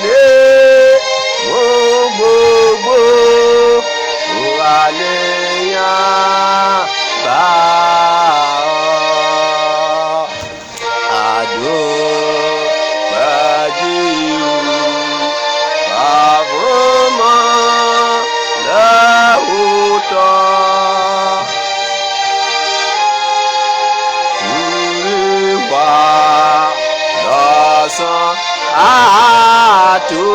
lé mú gbogbo wà lè yàn bá ọ. Àdúpẹ́jìwù àfọmọ́ lẹ́wùtọ́. Ìwà lọ́sàn àtò.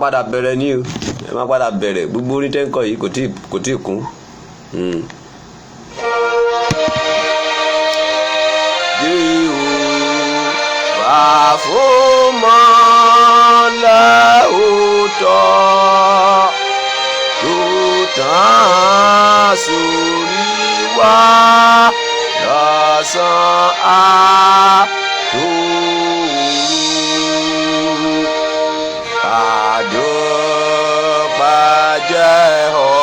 Padà bẹ̀rẹ̀ ní o, ẹ má padà bẹ̀rẹ̀ gbogbo orin tẹ́ ń kọ yìí kò tí kún. Jèhófà fọmọ́ lẹ́wùtọ́ tó tàn sórí wa lọ́sàn-án àtò.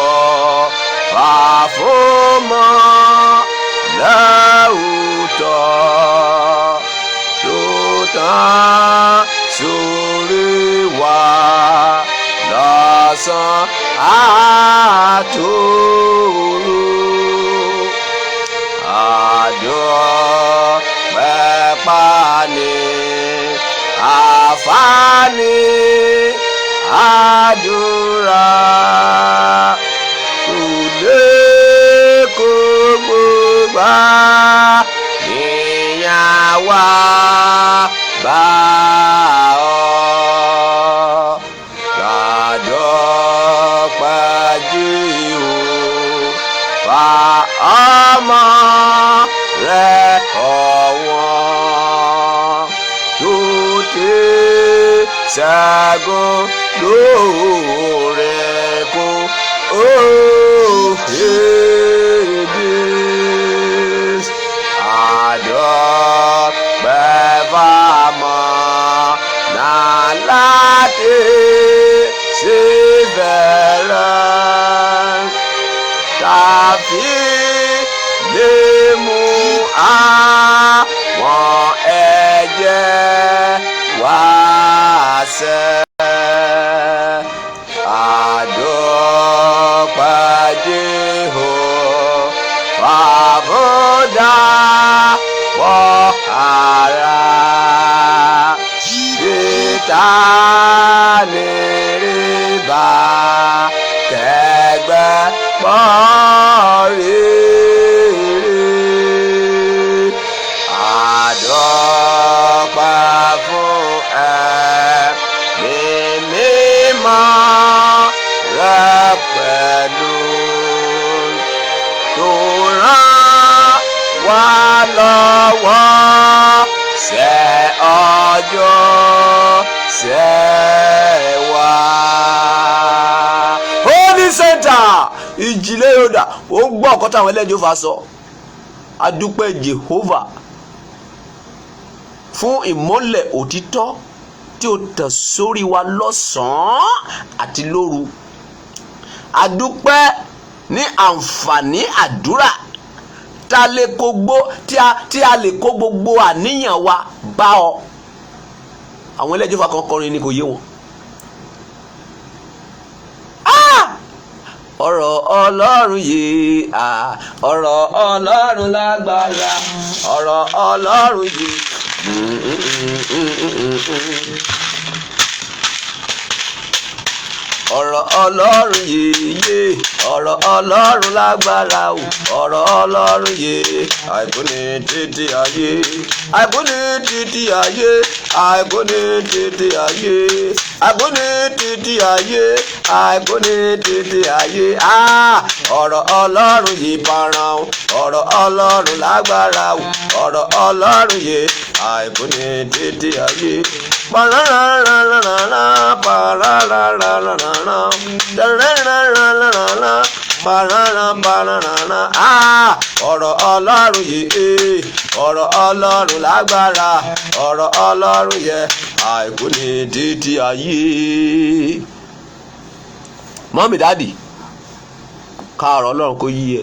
Jèhófà fọmọ́ lẹ́wùtọ́ tó tàn sórí wa lọ́sàn-án àtòru. Àdúpẹ́ ni àfààní àdúrà tó lè kó gbogbo ènìyàn wá bá ọ. Àdúpẹ́jìwù fa ọmọ rẹ̀ ọ̀wọ́n tó tẹ̀ ṣẹ́gun lóore kún Hades. Àdúpẹ́ fámọ́ náà láti ṣe bẹ̀rẹ̀ tàbí lè mú àwọn ẹ̀jẹ̀ wá ṣẹ. Jèhófà bọ́dà wọ́ ara Sátánì rí bá kẹgbẹ́ pọ̀ rere. Àdúpẹ́ fún ẹ̀mí mímọ́ rẹ̀ pẹ̀lú tó ràn wá lọ́wọ́ ṣe ọjọ́ ṣe wá. Holy Center ìjìnlẹ̀ yọ̀dà ó gbọ́ ọ̀kọ́ táwọn ẹlẹ́jọ́ fà sọ. Adúpẹ́ Jèhófà fún ìmọ́lẹ̀ òtítọ́ tí ó tàn sórí wa lọ́sàn-án àti lóru. Adúpẹ́ ní àǹfààní àdúrà tí a lè kó gbogbo àníyàn wa bá ọ. àwọn ẹlẹ́jọ́ fa kan kọrin ni kò yé wọn. ọ̀rọ̀ Ọlọ́run yìí ọ̀rọ̀ Ọlọ́run lágbára ọ̀rọ̀ Ọlọ́run yìí. ọ̀rọ̀ Ọlọ́run yìí ọ̀rọ̀ Ọlọ́run lágbára o ọ̀rọ̀ Ọlọ́run yìí àìkú ní títí ayé àìkú ní títí ayé àìkú ní títí ayé àìkú ní títí ayé àìkú ní títí ayé ọ̀rọ̀ Ọlọ́run yìí parun ọ̀rọ̀ Ọlọ́run lágbára o ọ̀rọ̀ Ọlọ́run yìí àìkú ní títí ayé pararararara pararararara ọ̀rọ̀ Ọlọ́run yìí ọ̀rọ̀ Ọlọ́run lágbára ọ̀rọ̀ Ọlọ́run yẹ àìkú ní títí ayé. mọ́mí dáàdì ká ọ̀rọ̀ Ọlọ́run kó yí ẹ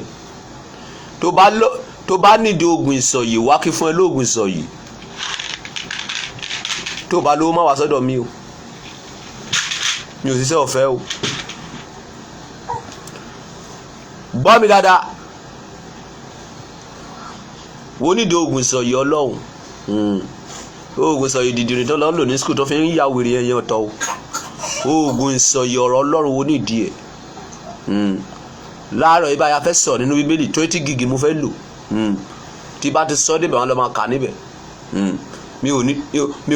tó bá nídìí oògùn ìsọ̀yì wá kí fún ẹ lóògùn ìsọ̀yì tó bá lówó má wá sọ́dọ̀ mi o mi ò ṣiṣẹ́ ọ̀fẹ́ o. gbọ́ mi dáadáa wo nídìí oògùn ìsọ̀yì Ọlọ́run oògùn ìsọ̀yì dìdìrì tó lọ́ lò ní skul tó fi ń ya wèrè ẹyẹ ọ̀tọ̀ o oògùn ìsọ̀yì ọ̀rọ̀ Ọlọ́run wo nídìí ẹ̀. láàárọ̀ ibà ya fẹ́ sọ nínú Bíbélì 20 gig mo fẹ́ lò tí bá ti sọ débẹ̀ wọn lọ máa kà níbẹ̀ mi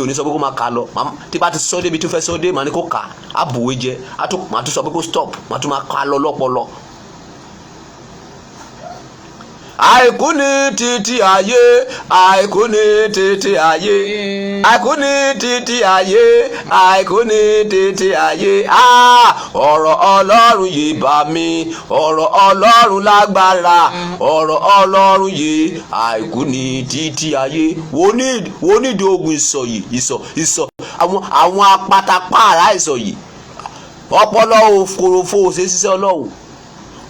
ò ní sọ pé kó máa kà lọ tí bá ti sọ débi tó fẹ́ sọ dé màá ní kó kà á bùwé jẹ màá tún sọ pé kó stop màá tún máa kà lọ lọ́pọlọ. àìkú ní títí ayé àìkú ní títí ayé àìkú ní títí ayé àìkú ní títí ayé ọ̀rọ̀ Ọlọ́run yìí bá mi ọ̀rọ̀ Ọlọ́run lágbára ọ̀rọ̀ Ọlọ́run yìí àìkú ní títí ayé wo nídìí ogun ìsọ̀ àwọn apátápàrà ìsọ̀yì ọpọlọ òfurufú ṣe ṣiṣẹ́ Ọlọ́run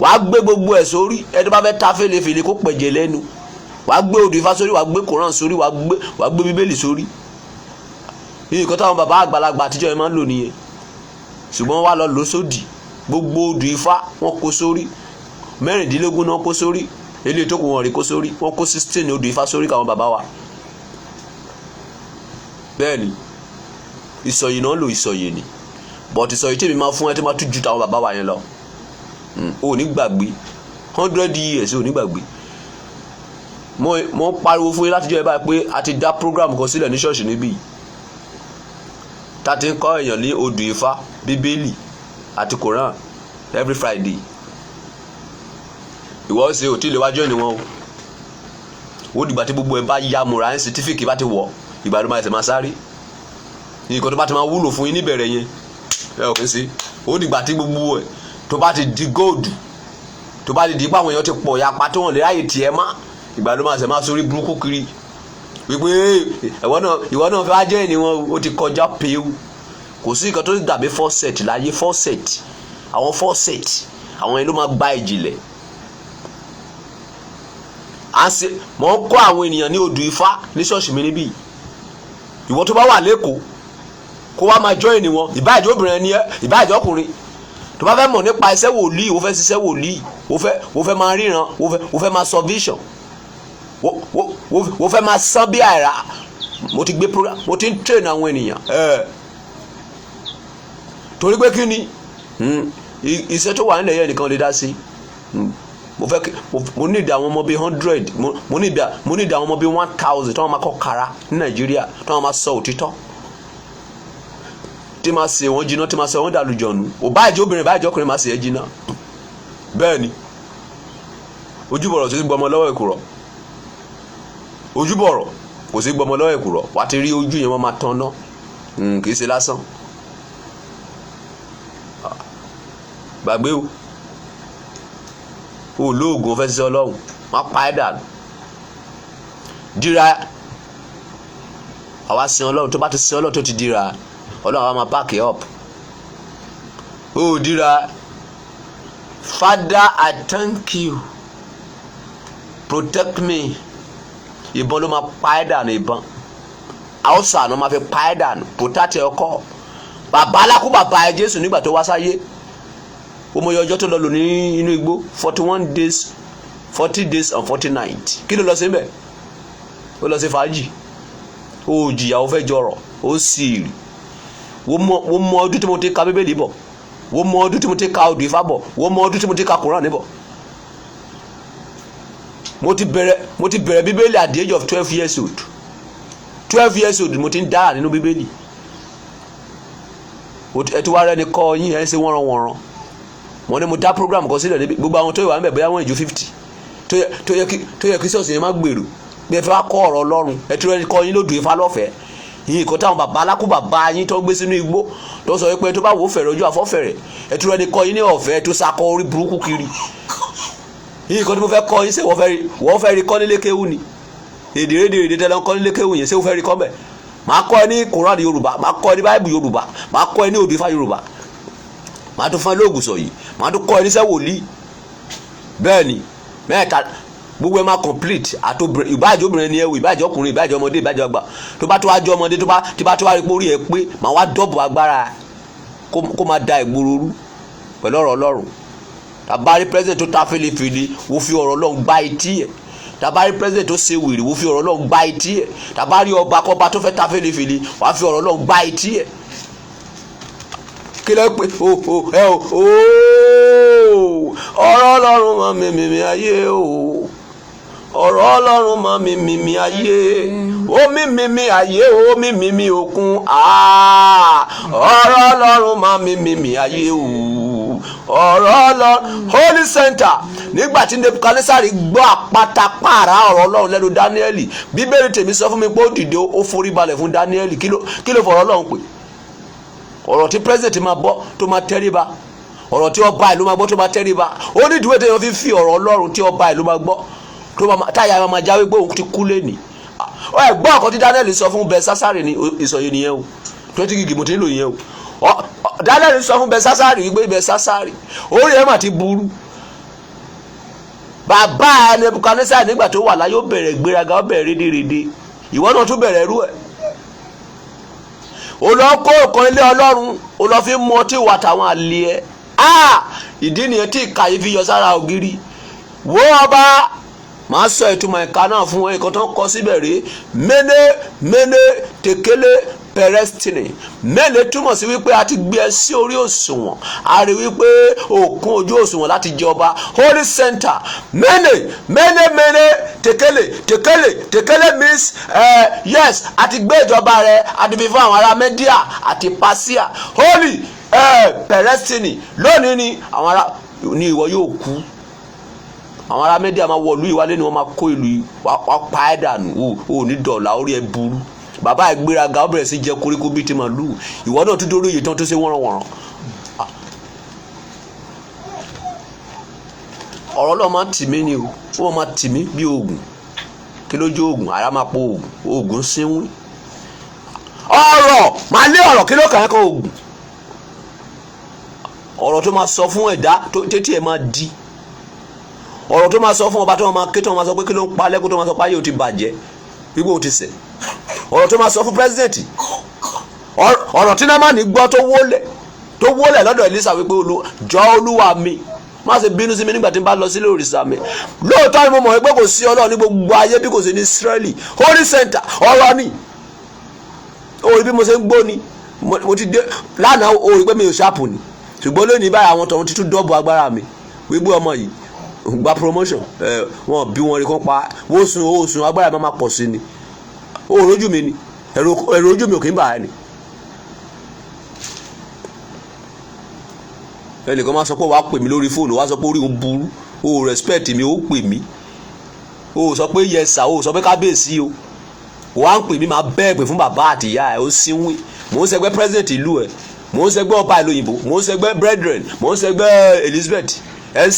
wàá gbé gbogbo ẹ̀ sórí ẹni bá fẹ́ ta fèlèfèlè kó pẹ̀jẹ̀ lẹ́nu wàá gbé odù Ifá sórí wàá gbé Kòrán sórí wàá gbé Bíbélì sórí. nǹkan táwọn bàbá àgbàlagbà àtijọ́ yẹn máa ń lò nìyẹn ṣùgbọ́n wàá lọ lò sódì gbogbo odù Ifá wọn kó sórí 16 náà kó sórí eléyìí tó kù wọn rí kó sórí wọn kó 16 odù Ifá sórí káwọn bàbá wa. bẹ́ẹ̀ni ìsọ̀yì náà lò ìsọ̀yì ni bọ̀t ìsọ̀yì tèmi máa fún ẹ tí máa tún ju táwọn bàbá wa yẹn lọ. O ní gbàgbé 100 years o ní gbàgbé. mo pariwo fún yín láti jẹ́ ẹ báyìí pé a ti dá program kan sílẹ̀ ní ṣọ́ọ̀ṣì níbí tá ti ń kọ́ èèyàn ní odù Ifá Bíbélì àti Koran every Friday. ìwọ ṣe ò tí ì lè wájú ẹni wọn o dìgbà tí gbogbo ẹ bá ya mùra ẹ̀ sítífìkì bá ti wọ̀ ìgbà tó máa tẹ̀ máa sáré nǹkan tó bá ti máa wúlò fún yín níbẹ̀rẹ̀ yẹn ẹ ò kí n sí ó dìgbà tí gbogbo ẹ tó bá ti di gold tó bá ti di pé àwọn èèyàn ti pọ̀ yapa tó wọn lè ráyè tiẹ̀ má ìgbà ló máa ṣe máa sórí burúkú kiri wípé ìwọ náà fẹ́ wá jẹ́ ẹni wọn ó ti kọjá péwu kò sí nǹkan tó dàbí faucet láyé faucet àwọn ẹni ló máa gba ìjìnlẹ̀. mọ̀ ń kọ́ àwọn ènìyàn ní odù Ifá ní ṣọ́ọ̀ṣì mi níbí ìwọ tó bá wà lẹ́kọ̀ọ́ kó wá máa join wọn ìbáàjẹ́ obìnrin ẹni ẹ ìbáàjẹ́ ọkùnrin tó bá fẹ́ mọ̀ nípa iṣẹ́ wòlíì ó fẹ́ ṣiṣẹ́ wòlíì ó fẹ́ máa ríran ó fẹ́ máa sọ vision ó fẹ́ máa sán bí àìrà mo ti gbé program mo ti ń train àwọn ènìyàn torí pé kí ni iṣẹ́ tó wà nílẹ̀ yẹn nìkan lè dá sí mo need àwọn ọmọ bíi 100 mo need àwọn ọmọ bíi 1000 tí wọ́n máa kọ́ kara ní Nàìjíríà tí wọ́n máa sọ òtítọ́ tí máa ṣe wọ́n jiná tí máa ṣe wọ́n dàlú jọ̀nù ò báyìí obìnrin báyìí ọkùnrin máa ṣe é jiná bẹ́ẹ̀ ni ojúbọ̀rọ̀ sí gbọmọ lọ́wọ́ èkùrọ̀ ojúbọ̀rọ̀ kò sí gbọmọ lọ́wọ́ èkùrọ̀ wà á ti rí ojú yẹn wọ́n máa tán ná kì í ṣe lásán gbàgbé o lóògùn fẹ́ ṣiṣẹ́ Ọlọ́run wọ́n pa ẹ́ dànù dira àwa sin Ọlọ́run tó bá ti sin Ọlọ́run tó ti dira Ọlọ́run àwa máa back up ó dira Father I thank you protect me ìbọn ló máa pa ẹ́ dànù àwòsàn àná máa fi pa ẹ́ dànù pòtátì ọkọ bàbá alákú bàbá ẹ Jésù nígbà tó wá sáyé ọmọ ọjọ́ tó lọ lò ní inú igbó 41 days 40 days and 40 nights kí ló lọ sí bẹ́ẹ̀ ó lọ sí fàájì ó jìyà ó fẹ́ jọrọ̀ ó sì rí wọ́n mọ ọdún tí mo ti ka bíbélì bọ̀ wọ́n mọ ọdún tí mo ti ka odù Ifá bọ̀ wọ́n mọ ọdún tí mo ti ka Kùránì bọ̀ mo ti bẹ̀rẹ̀ bíbélì at the age of 12 years old 12 years old mo ti ń dára nínú bíbélì ẹ ti wá rẹ́ni kọ́ yín ẹ̀ ń ṣe wọ́nranwọ̀nran wọ́n ní mo dá program kan sílẹ̀ níbi gbogbo àwọn tó wà níbẹ̀ bóyá wọ́n ju 50 tó yẹ kí sọ́ọ̀sì yẹn má gbèrú bí ẹ fẹ́ wá kọ́ ọ̀rọ̀ Ọlọ́run ẹ ti rẹ́ni kọ́ yín lódù Ifá lọ́fẹ̀ẹ́ yìí kò táwọn bàbá alákùbàbá yín tó gbé sínú igbó tó sọ pé tó bá wò fẹ̀rẹ̀ ojú àfọ́fẹ̀rẹ̀ ẹ ti rẹ́ni kọ́ yín ní ọ̀fẹ́ tó sakọ orí burúkú kiri yìí kò tí mo fẹ́ kọ́ yín ṣé wọ́n fẹ́ rí kọ́ nílé kéwù ni èdè tẹ́lẹ̀ kọ́ nílé kéwù yẹn ṣé wọ́n fẹ́ rí kọ́ bẹ̀ máa kọ́ ẹ ní Kùránì Yorùbá máa kọ́ ẹ ní Báíbù Yorùbá máa kọ́ ẹ ní odù Ifá Yorùbá máa tún fún ẹ lóògùn sọ yìí máa tún kọ́ ẹ níṣẹ́ wòlíì bẹ́ẹ̀ ni mẹ́ta gbogbo ẹ máa complete àtò ìbáàjẹ́ obìnrin ni ẹ wò ìbáàjẹ́ ọkùnrin ìbáàjẹ́ ọmọdé ìbáàjẹ́ àgbà tó bá tó wá jọ ọmọdé tó bá tó wá rí pórí ẹ pé máa wá dọ́bù agbára kó máa da ìgboro rú pẹ̀lú ọ̀rọ̀ Ọlọ́run tàbárí president tó ta fèlèfèlè wò fi ọ̀rọ̀ Ọlọ́run gbá etí ẹ̀ tàbárí president tó ṣe wèrè wò fi ọ̀rọ̀ Ọlọ́run gbá etí ẹ̀ tàbárí ọba kọba tó fẹ́ ta fèlèfèlè wà fi ọ̀rọ̀ Ọlọ́run gbá etí ẹ̀ kí ló pé ọ̀rọ̀ Ọlọ́run máa mímí ayé o ọ̀rọ̀ Ọlọ́run máa mímí ayé ó mímí ayé ó mímí òkun ọ̀rọ̀ Ọlọ́run máa mímí ayé o ọ̀rọ̀ Ọlọ́run Holy Center nígbà tí Nebukadnesari gbọ́ àpáta pààrà ọ̀rọ̀ Ọlọ́run lẹ́nu Dáníẹ́lì Bíbélì tèmi sọ fún mi pé ó dìde ó forí balẹ̀ fún Dáníẹ́lì kí ló fọ̀rọ̀ Ọlọ́run pè ọ̀rọ̀ tí president máa gbọ́ tó máa tẹríba ọ̀rọ̀ tí ọba ìlú máa gbọ́ tó máa tẹríba ó ní ìdúró tẹ́yàn fi ọ̀rọ̀ Ọlọ́run tí ọba ìlú máa gbọ́ táyà máa jáwé pé òun ti kú lẹ́nìí ẹ̀gbọ́n ọ̀kan tí Daniel sọ fún Belsasari ní ìsọ̀yẹ nìyẹn o 20 gig mo ti ń lò yẹn o Daniel sọ fún Belsasari wípé Belsasari orí ẹ̀ mà ti burú bàbá Nebukadnesari nígbà tó wà láyé ó bẹ̀rẹ̀ gbéraga ó bẹ̀rẹ̀ rédèrèdè ìwọ náà tún bẹ̀rẹ̀ rú ẹ̀ ó lọ kó nǹkan ilé Ọlọ́run ó lọ fi mú ọtí wà táwọn àlè ẹ̀ ìdí nìyẹn tí ìkàyè fi yọ sára ògiri wo ọba máa sọ ìtumọ̀ ìka náà fún ẹ nǹkan tó ń kọ síbẹ̀ rèé mene tekele perestine mene túmọ̀ sí wípé a ti gbé ẹ sí orí òṣùwọ̀n a rí wípé òkun ojú òṣùwọ̀n láti jọba Holy Center mene tekele means yes a ti gbé ìjọba rẹ a ti fi fún àwọn ará Media àti Persia Holy perestine lónìí ni àwọn ará ní ìwọ yóò kú àwọn ará Media máa wọ̀lú ìwálé ni wọ́n máa kó ìlú wá pa ẹ́ dànù ò ní dọ̀là orí ẹ burú bàbá ìgbéraga ó bẹ̀rẹ̀ sí jẹ koríko bíi ti màlúù ìwọ náà tún dórí iye tán tó ṣe wọ́nranwọ̀nran ọ̀rọ̀ náà máa tì mí ni o wọ́n máa tì mí bí oògùn kí ló jó oògùn ara máa po oògùn sínwín ọ̀rọ̀ máa lé ọ̀rọ̀ kí ló kàn án kan oògùn ọ̀rọ̀ tó máa sọ fún ẹ̀dá tètè ẹ̀ máa di ọ̀rọ̀ tó máa sọ fún ọba tó máa ké tó máa sọ pé kí ló ń pa lẹ́kùn tó máa sọ pé ayé ò ti bàjẹ́ wípé ò ti ṣẹ̀ ọ̀rọ̀ tó máa sọ fún president ọ̀rọ̀ tí Námánì gbọ́ tó wólẹ̀ lọ́dọ̀ Èlísà wípé jọ Olúwa mi má ṣe bínú sí mi nígbà tí n bá lọ sílé òrìṣà mi lóòótọ́ ni mo mọ̀ pé kò sí Ọlọ́run ní gbogbo ayé bí kò sí ní Ísírẹ́lì Holy Center ọ̀rọ̀ ni orí bí mo ṣe ń gbó ni mo ti dé lánàá orí pé mi ò ṣàpù ni ṣùgbọ́n lónìí báyìí àwọn tọ̀hún ti tún dọ́ọ̀bù agbára mi wípé ọmọ yìí gba promotion wọn bí wọn rí kan pa wọ́n agbára mi máa pọ̀ sí ni òòrójú mi ni ẹ̀rọ ojú mi ò kí ń bà á ni. ẹnìkan máa sọ pé wàá pè mí lórí fóònù wàá sọ pé orí òun burú o respect mi ó pè mí o sọ pé yẹsà o sọ pé kábíyèsí o wàá ń pè mí máa bẹ́ẹ̀ pè fún bàbá àtìyá ẹ̀ ó síwìn mò ń ṣẹgbẹ́ president ìlú ẹ̀ mò ń ṣẹgbẹ́ ọba ìlú òyìnbó mò ń ṣẹgbẹ́ brethren mò ń ṣẹgbẹ́ Elizabeth ẹ̀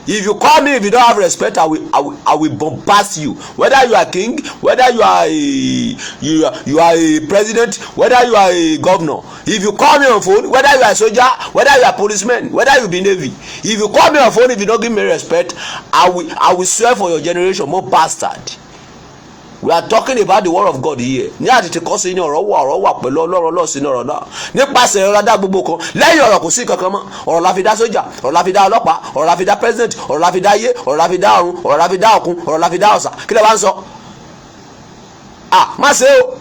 if you call me, if you don't have respect, I will bombast you. Whether you are king, whether you are a president, whether you are a governor. If you call me on phone, whether you are a soldier, whether you are a policeman, whether you be navy. If you call me on phone, if you don't give me respect, I will swear for your generation, more bastard. We are talking about the word of God here. Ní àtètè kọ́ sí ní ọ̀rọ̀ wà pẹ̀lú Ọlọ́run lọ́sìn ní ọ̀rọ̀ náà. Nípasẹ̀ ọ̀rọ̀ dá gbogbo kan. Lẹ́yìn ọ̀rọ̀ kò sí kankan mọ́. Ọ̀rọ̀ la fi dá sójà, ọ̀rọ̀ la fi dá ọlọ́pàá, ọ̀rọ̀ la fi dá president, ọ̀rọ̀ la fi dá ayé, ọ̀rọ̀ la fi dá ọ̀run, ọ̀rọ̀ la fi dá òkun, ọ̀rọ̀ la fi dá ọ̀sà. Kí lẹ bá ń sọ? Má ṣe o.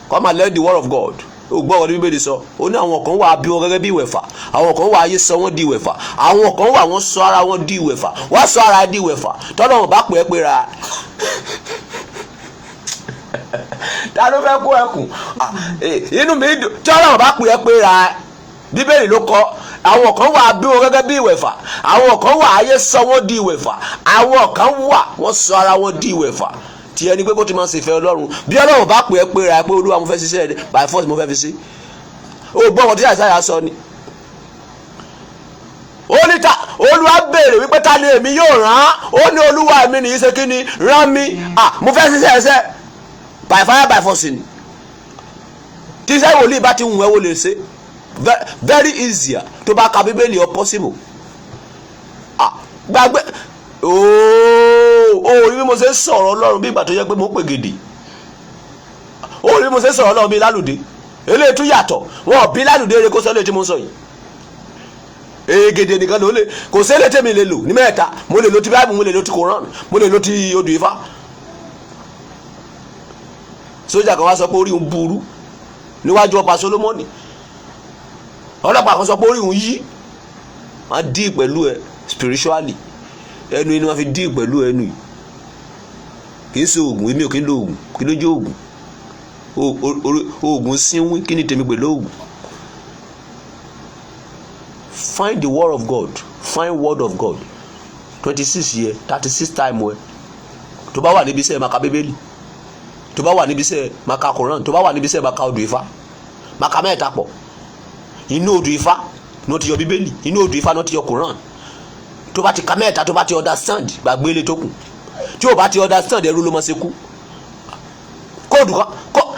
Come and learn the word of God. O gbọ́ ọ̀rọ̀ Bíbélì sọ. Ó ní àwọn kan wà bí wọn gẹ́gẹ́ bí ìwẹ̀fà. Àwọn kan wà ayé sọ wọ́n di ìwẹ̀fà. Àwọn kan wà wọ́n sọ ara wọn di ìwẹ̀fà. Wọ́n sọ ara di ìwẹ̀fà. Tọ́lọ́ wọn bá pè é pé ra. Ta ló fẹ́ kó ẹkùn? Inú mi dùn. Tọ́lọ́ wọn bá pè é pé ra. Bíbélì ló kọ. Àwọn kan wà bí wọn gẹ́gẹ́ bí ìwẹ̀fà. Àwọn kan wà ayé sọ wọ́n di ìwẹ̀fà. Àwọn kan wà wọ́n sọ ara wọn di ìwẹ̀fà. Tí ẹni pé bó ti máa ń ṣe fẹ́ Ọlọ́run bí Ọlọ́run bá pè é pé ra pé Olúwa mo fẹ́ ṣiṣẹ́ rẹ̀ by force mo fẹ́ fi sí. O gbọ́ wọn tí Àìsáyà sọ ni. Ó ní Olúwa béèrè wípé ta ni èmi yóò rán. Ó ní Olúwa mi nìyí ṣe kí ni rán mi. Mo fẹ́ ṣiṣẹ́ ẹsẹ̀ by fire by force ni. Tí iṣẹ́ ìwòlíì bá ti hùn ẹ́ wò lè ṣe very easier tó bá ka Bíbélì ọ possible. Gbàgbé orí bí mo ṣe sọ̀rọ̀ Ọlọ́run bí ìgbà tó yẹ pé mo pè gèdè. Orí bí mo ṣe sọ̀rọ̀ Ọlọ́run bí lálùdé. Eléyìí tún yàtọ̀. Wọn bí lálùdé eré kó sọ lè tí mo sọ yìí. Gèdè nìkan ló lè kò sí èlé tèmi lè lò ní mẹ́ta. Mo lè lo ti Bible, mo lè lo ti Quran, mo lè lo ti odù Ifá. Sójà kan wá sọ pé orí òun burú níwájú ọba Solomoni. Ọlọ́pàá kan sọ pé orí òun yí. Wọ́n dí pẹ̀lú ẹ spiritually. Ẹnu inú wọn fi dí pẹ̀lú ẹnu yìí. Kì í ṣe oògùn, èmi ò kí ń lo oògùn. Kí ló jẹ́ oògùn? Oògùn sínwín, kí ni tèmi pẹ̀lú oògùn? Find the word of God. Find word of God. 26 year 36 time wẹ. Tó bá wà níbi iṣẹ́ máa ka Bíbélì. Tó bá wà níbi iṣẹ́ máa ka Quran. Tó bá wà níbi iṣẹ́ máa ka odù Ifá. Máa ka mẹ́ta pọ̀. Inú odù Ifá ní ó ti yọ Bíbélì. Inú odù Ifá ní ó ti yọ Quran. Tó bá ti ka mẹ́ta, tó bá ti understand gbàgbé ilé tó kù. Tí o bá ti understand ẹrú ló máa ṣe kú. Kóòdù kan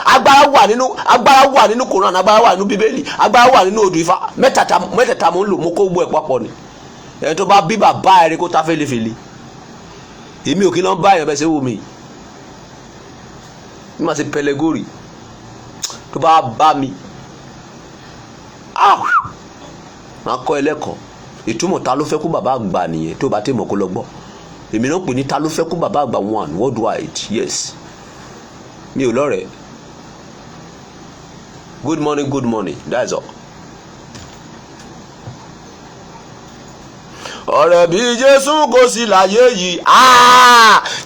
agbára wà nínú Quran, agbára wà nínú Bíbélì, agbára wà nínú odù Ifá. Mẹ́tẹ̀ẹ̀ta mo ń lò, mo kó gbọ́ ẹ̀ papọ̀ ni. Ẹni tó bá bí bàbá ẹ̀rẹ́ kó ta fẹ́lẹ́fẹ́lẹ́. Èmi ò kí lọ bá èèyàn bẹ́ẹ̀ ṣe wò mí. Bí màá ṣe pẹlẹgórì tó bá bá mi. Máa kọ́ ẹlẹ́kọ̀ọ́. Ìtumọ̀ ta ló fẹ́ kú bàbá àgbà nìyẹn tó bá tẹ̀ mọ̀ kó lọ gbọ́. Èmi náà pè ní ta ló fẹ́ kú bàbá àgbà one worldwide. Yes. Mi ò lọ́rẹ̀ẹ́. Good morning, that's all. Ọ̀rẹ́ bí Jésù kò sí láyé yìí.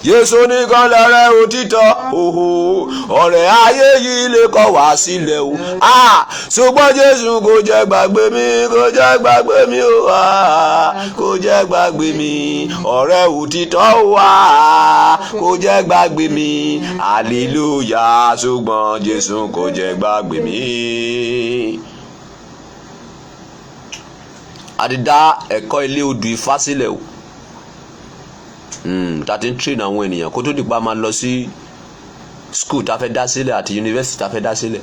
Jésù nìkan lọ̀rẹ́ òtítọ́. Ọ̀rẹ́ ayé yìí lè kọ̀ wá sílẹ̀ o. Ṣùgbọ́n Jésù kò jẹ́ gbàgbé mi, kò jẹ́ gbàgbé mi o. Kò jẹ́ gbàgbé mi. Ọ̀rẹ́ òtítọ́ wà. Kò jẹ́ gbàgbé mi. Hallelujah. Ṣùgbọ́n Jésù kò jẹ́ gbàgbé mi. Àti dá ẹ̀kọ́ ilé odù Ifá sílẹ̀ o. Ta ti ń train àwọn ènìyàn kó tó di pa máa lọ sí school tá fẹ́ dá sílẹ̀ àti university tá fẹ́ dá sílẹ̀.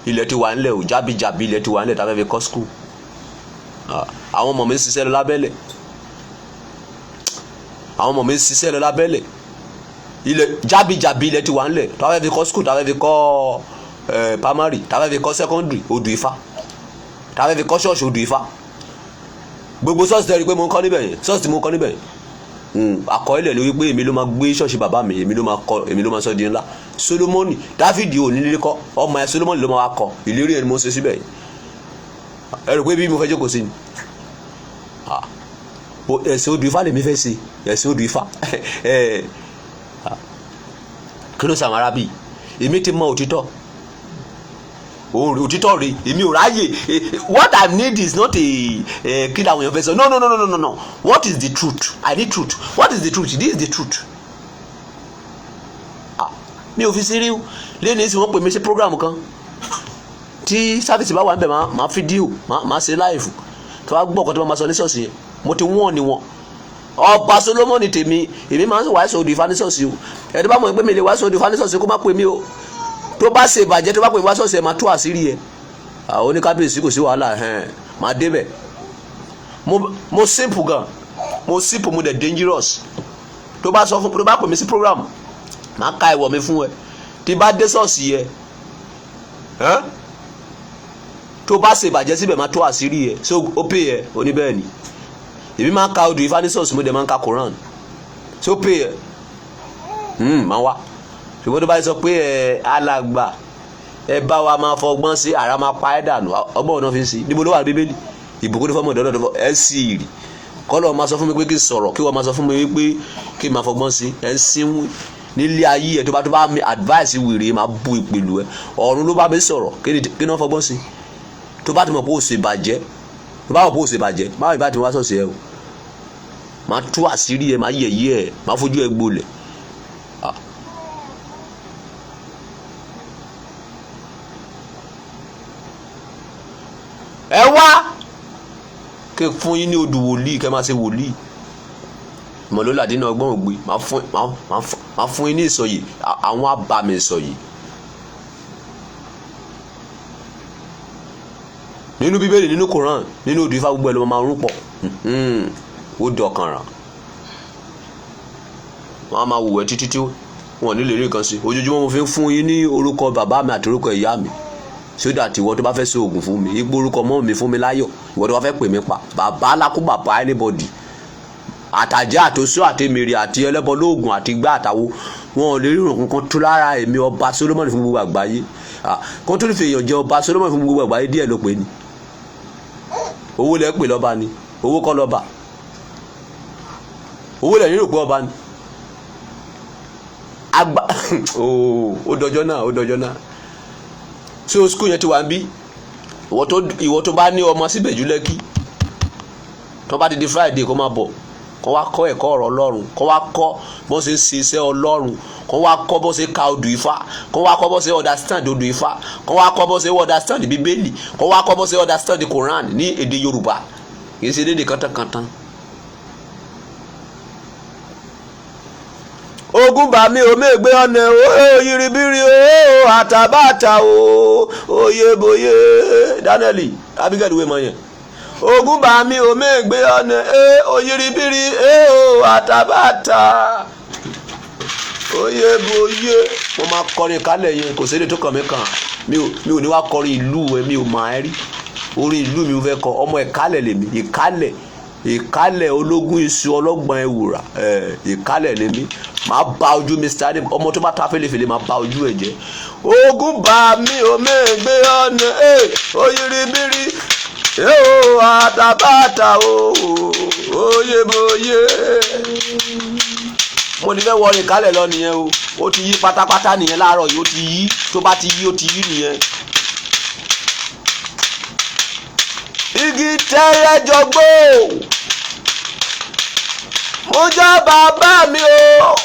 Ilẹ̀ ti wà nílẹ̀ o, jábíjàbí ilẹ̀ ti wà nílẹ̀ tá fẹ́ fi kọ́ school. Àwọn ọmọ mi ń ṣiṣẹ́ lọ lábẹ́lẹ̀. Ilẹ̀ jábíjàbí ilẹ̀ ti wà nílẹ̀ tá fẹ́ fi kọ́ school, tá fẹ́ fi kọ́ primary, tá fẹ́ fi kọ́ secondary odù Ifá. Tá fẹ́ fi kọ́ ṣọ́ọ̀ṣì odù Ifá. Gbogbo ṣọ́ọ̀ṣì tẹ́rí pé mo ń kọ́ níbẹ̀ yẹn, ṣọ́ọ̀ṣì tí mo ń kọ́ níbẹ̀ yẹn. Àkọọ́lẹ̀ ni wípé èmi ló máa gbé ṣọ́ọ̀ṣì bàbá mi, èmi ló máa sọ di ńlá. Solomoni, Dáfídì ò ní lílé kọ́, ọmọ ẹ̀ Solomoni ló máa kọ́, ìlérí ẹ̀ ni mo ṣe síbẹ̀ yẹn. Ẹ rò pé bí mo fẹ́ jókòó sí ni. Ẹ̀sìn odù Ifá lèmi fẹ́ ṣe, ẹ̀sìn odù Ifá. Kí ló sàmárà bí? Èmi ti mọ òtítọ́. Òtítọ́ rẹ̀ èmi ò ráyè. What I need is not a kí làwọn èèyàn fẹ́ sọ. No. What is the truth? I need truth. What is the truth? This is the truth. Mi ò fi sí rí o. Lẹ́yìn tí wọ́n pè mí sí program kan tí sáfìsì bá wà níbẹ̀ máa fídíò máa ṣe láìfù tó bá gbọ́ ọ̀kan tó máa sọ ní ṣọ́ọ̀ṣì yẹn. Mo ti wọ́n ni wọn. Ọba Solomoni tèmi èmi máa ń wàásù odù Ifá ní ṣọ́ọ̀ṣì o. Ẹni bá mọ̀ pé mi lè wàásù odù Ifá ní ṣọ́ọ̀ṣì kó má pè mí o. Tó bá ṣe ìbàjẹ́ tó bá pè wá ṣọ́ọ̀ṣì ẹ̀ máa tú àṣírí ẹ̀. Àwọn oníkábíyèsí kò sí wàhálà máa débẹ̀. Mo simple gan, mo dẹ̀ dangerous. tó bá sọ fún tó bá pè mí sí program máa ka ìwọ mi fún ẹ tí bá dé ṣọ́ọ̀ṣì yẹ tó bá ṣe ìbàjẹ́ síbẹ̀ máa tó àṣírí ẹ so ó pè ẹ oníbẹ̀ẹ́ ni èmi máa ka odù ifá ní ṣọ́ọ̀ṣì mo dẹ̀ máa ń ka Quran so ó pè ẹ máa wá ṣùgbọ́n tó bá sọ pé alàgbà ẹ bá wa máa fọgbọ́n sí ara máa pa ẹ́ dànù ọgbọ́n náà fi ń sí níbo ló wà ní Bíbélì ìbùkún ní fọ́mọ̀ ìdọ́dọ̀ ẹ sì rí kọ́lọ̀ máa sọ fún mi pé kí n sọ̀rọ̀ kí wọ́n máa sọ fún mi wípé kí n máa fọgbọ́n sí ẹ ń sínwó nílé ayé ẹ tó bá mi advice wèrè máa bu ìpèlú ẹ ọ̀run ló bá mi sọ̀rọ̀ kí ni wọ́n fọgbọ́n sí tó bá ti mọ̀ pé ó ṣe bàjẹ́ tó bá mọ̀ pé ó ṣe bàjẹ́ báwo ìbá ti wá sọ̀sẹ̀ ẹ o máa tú àṣírí ẹ máa yẹ̀yẹ́ ẹ máa fojú ẹ gbolẹ̀ ẹ wá kí fún yín ní odù wòlíì kẹ́ máa ṣe wòlíì mọ̀lóládé náà ọgbọ́n ògbé máa fún yín ní ìsọyè àwọn abàmì ìsọyè nínú Bíbélì nínú Quran nínú odù ifá gbogbo ẹ̀ ló máa rún pọ̀ ó dọ̀kan rà wọ́n á máa wù ẹ́ títí tí wọ́n ní lè rí nǹkan sí ojoojúmọ́ mo fi ń fún yín ní orúkọ bàbá mi àti orúkọ ìyá mi sódà tí ìwọ tó bá fẹ́ ṣe oògùn fún mi ipò orúkọ mọ́ mi fún mi láyọ̀ ìwọ tó bá fẹ́ pè mí pa bàbá alákú bàbá anybody àtàjẹ́ àtòsó àtẹ̀mẹ̀rẹ̀ àti ẹlẹ́bọ lóògùn àti gbá àtàwo wọn ò lè ríran kankan tó lára èmi ọba Solomoni fún gbogbo àgbáyé kó tó lè fi èèyàn jẹ ọba Solomoni fún gbogbo àgbáyé díẹ̀ ló pè ní owó lẹ́ pè lọ́ba ni owó kọ́ lọ́ba owó lẹ́ nílò pé ọba ni àgbà ó dọjọ́ náà tí o skul yẹn ti wà ń bí ìwọ tó bá ní ọmọ síbẹ̀ jù Lẹ́kì tó bá ti di Friday kó máa bọ̀ kó wá kọ́ ẹ̀kọ́ ọ̀rọ̀ Ọlọ́run kó wá kọ́ bó ṣe ń ṣe iṣẹ́ Ọlọ́run kó wá kọ́ bó ṣe ka odù Ifá kó wá kọ́ bó ṣe understand odù Ifá kó wá kọ́ bó ṣe understand Bíbélì kó wá kọ́ bó ṣe understand Quran ní èdè Yorùbá kì í ṣe lédè kántánkantán. ogun bá mi ò mẹ́gbẹ́ ọ̀nà yiribiri àtàbàtà oyeboye Daniel Abigail wé mọ́ yẹn ogun bá mi ò mẹ́gbẹ́ ọ̀nà oyiribiri àtàbàtà oyeboye mo máa kọrin kálẹ̀ yẹn kò sédè tó kàn mí kàn mi ò ní wá kọrin ìlú ẹ mi ò máa rí orin ìlú mi ò fẹ́ kọ ọmọ ìkálẹ̀ lèmi ìkálẹ̀ ológun iṣu ọlọ́gbọ̀n ewùrà ìkálẹ̀ lèmi máa bá ojú mi sáré ọmọ tó bá ta fèlèfèlè máa bá ojú ẹ̀ jẹ́ ogun bá mi ò mẹ́gbẹ́ ọ̀nà oyiribiri àtàbàtà oyeboye mo ní fẹ́ wọ ìkálẹ̀ lọ nìyẹn ó ti yí pátápátá nìyẹn láàárọ̀ yìí ó ti yí tó bá ti yí ó ti yí nìyẹn. igi tẹ́rẹ́ jọgbó mo jọ bàbá mi o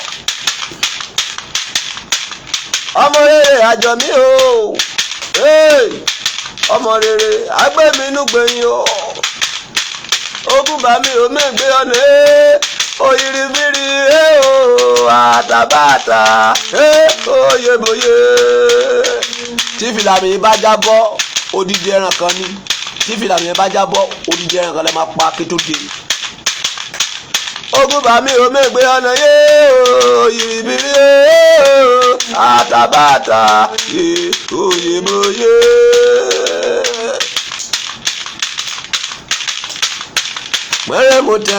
ọmọ rere àjọ mi o ọmọ rere agbẹ́minú gbẹ̀yìn o ogun bá mi ò mẹ́gbẹ́ ọ̀nà oyiribiri àtàbàtà oyeboye tí fìlà mi bá jábọ́ odidi ẹran kan ní tí fìlà mi bá jábọ́ odidi ẹran kan lè máa pa kí tó dé ogun bá mi ò mẹ́gbẹ́ ọ̀nà oyiribiri àtàbàtà oyeboye. Pẹrẹmutẹ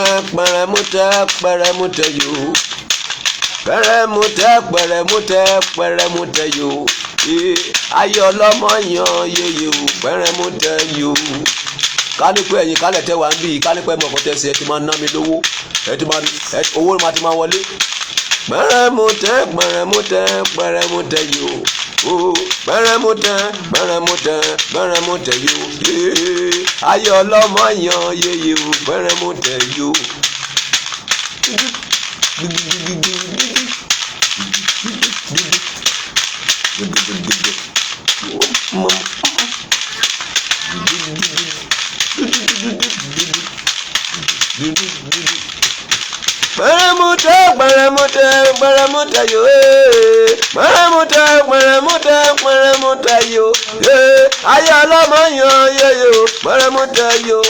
yo pẹrẹmutẹ yo ayé ọlọ́mọ yan yeye o pẹrẹmutẹ yo kánípẹ́ ẹ̀yìn kálẹ̀ tẹ́ wà ń bí kánípẹ́ mọ̀kọ́ tẹ́ sí ẹ ti máa ná mi lówó owó máa ti máa wọlé pẹrẹmutẹ yo pẹrẹmutẹ yo ayé ọlọ́mọ yan yeye o pẹrẹmutẹ yo. Pẹrẹmutẹ yo pẹrẹmutẹ yo ayé ọlọ́mọ yan yeye o pẹrẹmutẹ yo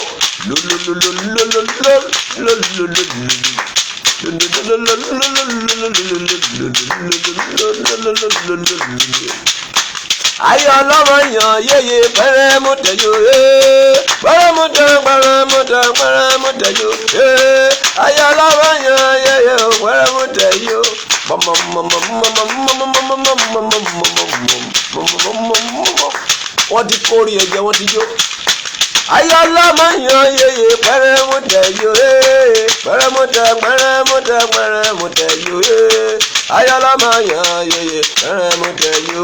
ayé ọlọ́mọ yan yéye pẹ́rẹ́ mú tẹ̀yọ pẹ́rẹ́ mú tẹ̀ yó ayé ọlọ́mọ yan yéye pẹ́rẹ́ mú tẹ̀yọ wọ́n ti kórè ẹ̀jẹ̀ wọ́n ti jó. ayé ọlọ́mọ yan yéye pẹ́rẹ́ mú tẹ̀yọ pẹ́rẹ́ mú tẹ̀yọ ayé ọlọ́mọ yan yéye pẹ́rẹ́ mú tẹ̀yọ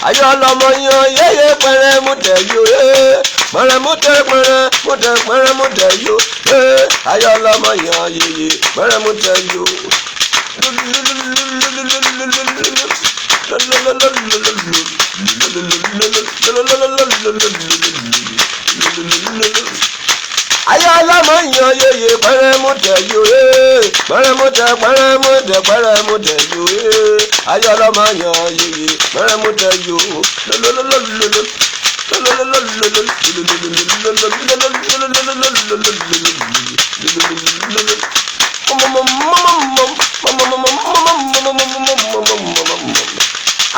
ayé ọlọ́mọ yan yéye pẹ́rẹ́ mú tẹ̀yọ pẹ́rẹ́ mú tẹ̀yọ ayé ọlọ́mọ yan yéye pẹ́rẹ́ mú tẹ̀yọ. ayé ọlọ́mọ yan yéye pẹ́rẹ́ mú tẹ̀yọ pẹ́rẹ́ mú tẹ̀yọ ayé ọlọ́mọ yan yéye pẹ́rẹ́ mú tẹ̀yọ.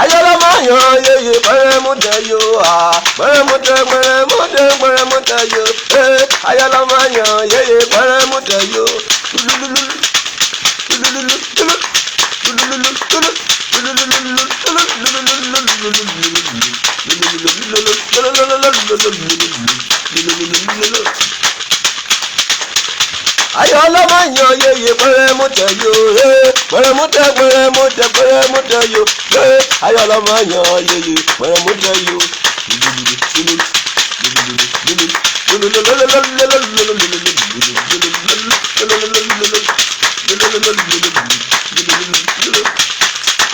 ayé ọlọ́mọ yan yéye pẹ́rẹ́ mú tẹ̀yọ pẹ́rẹ́ mú tẹ̀yọ ayé ọlọ́mọ yan yéye pẹ́rẹ́ mú tẹ̀yọ. ayé ọlọ́mọ yan yéye pẹ́rẹ́ mú tẹ̀yọ pẹ́rẹ́ mú tẹ̀yọ ayé ọlọ́mọ yan yéye pẹ́rẹ́ mú tẹ̀yọ.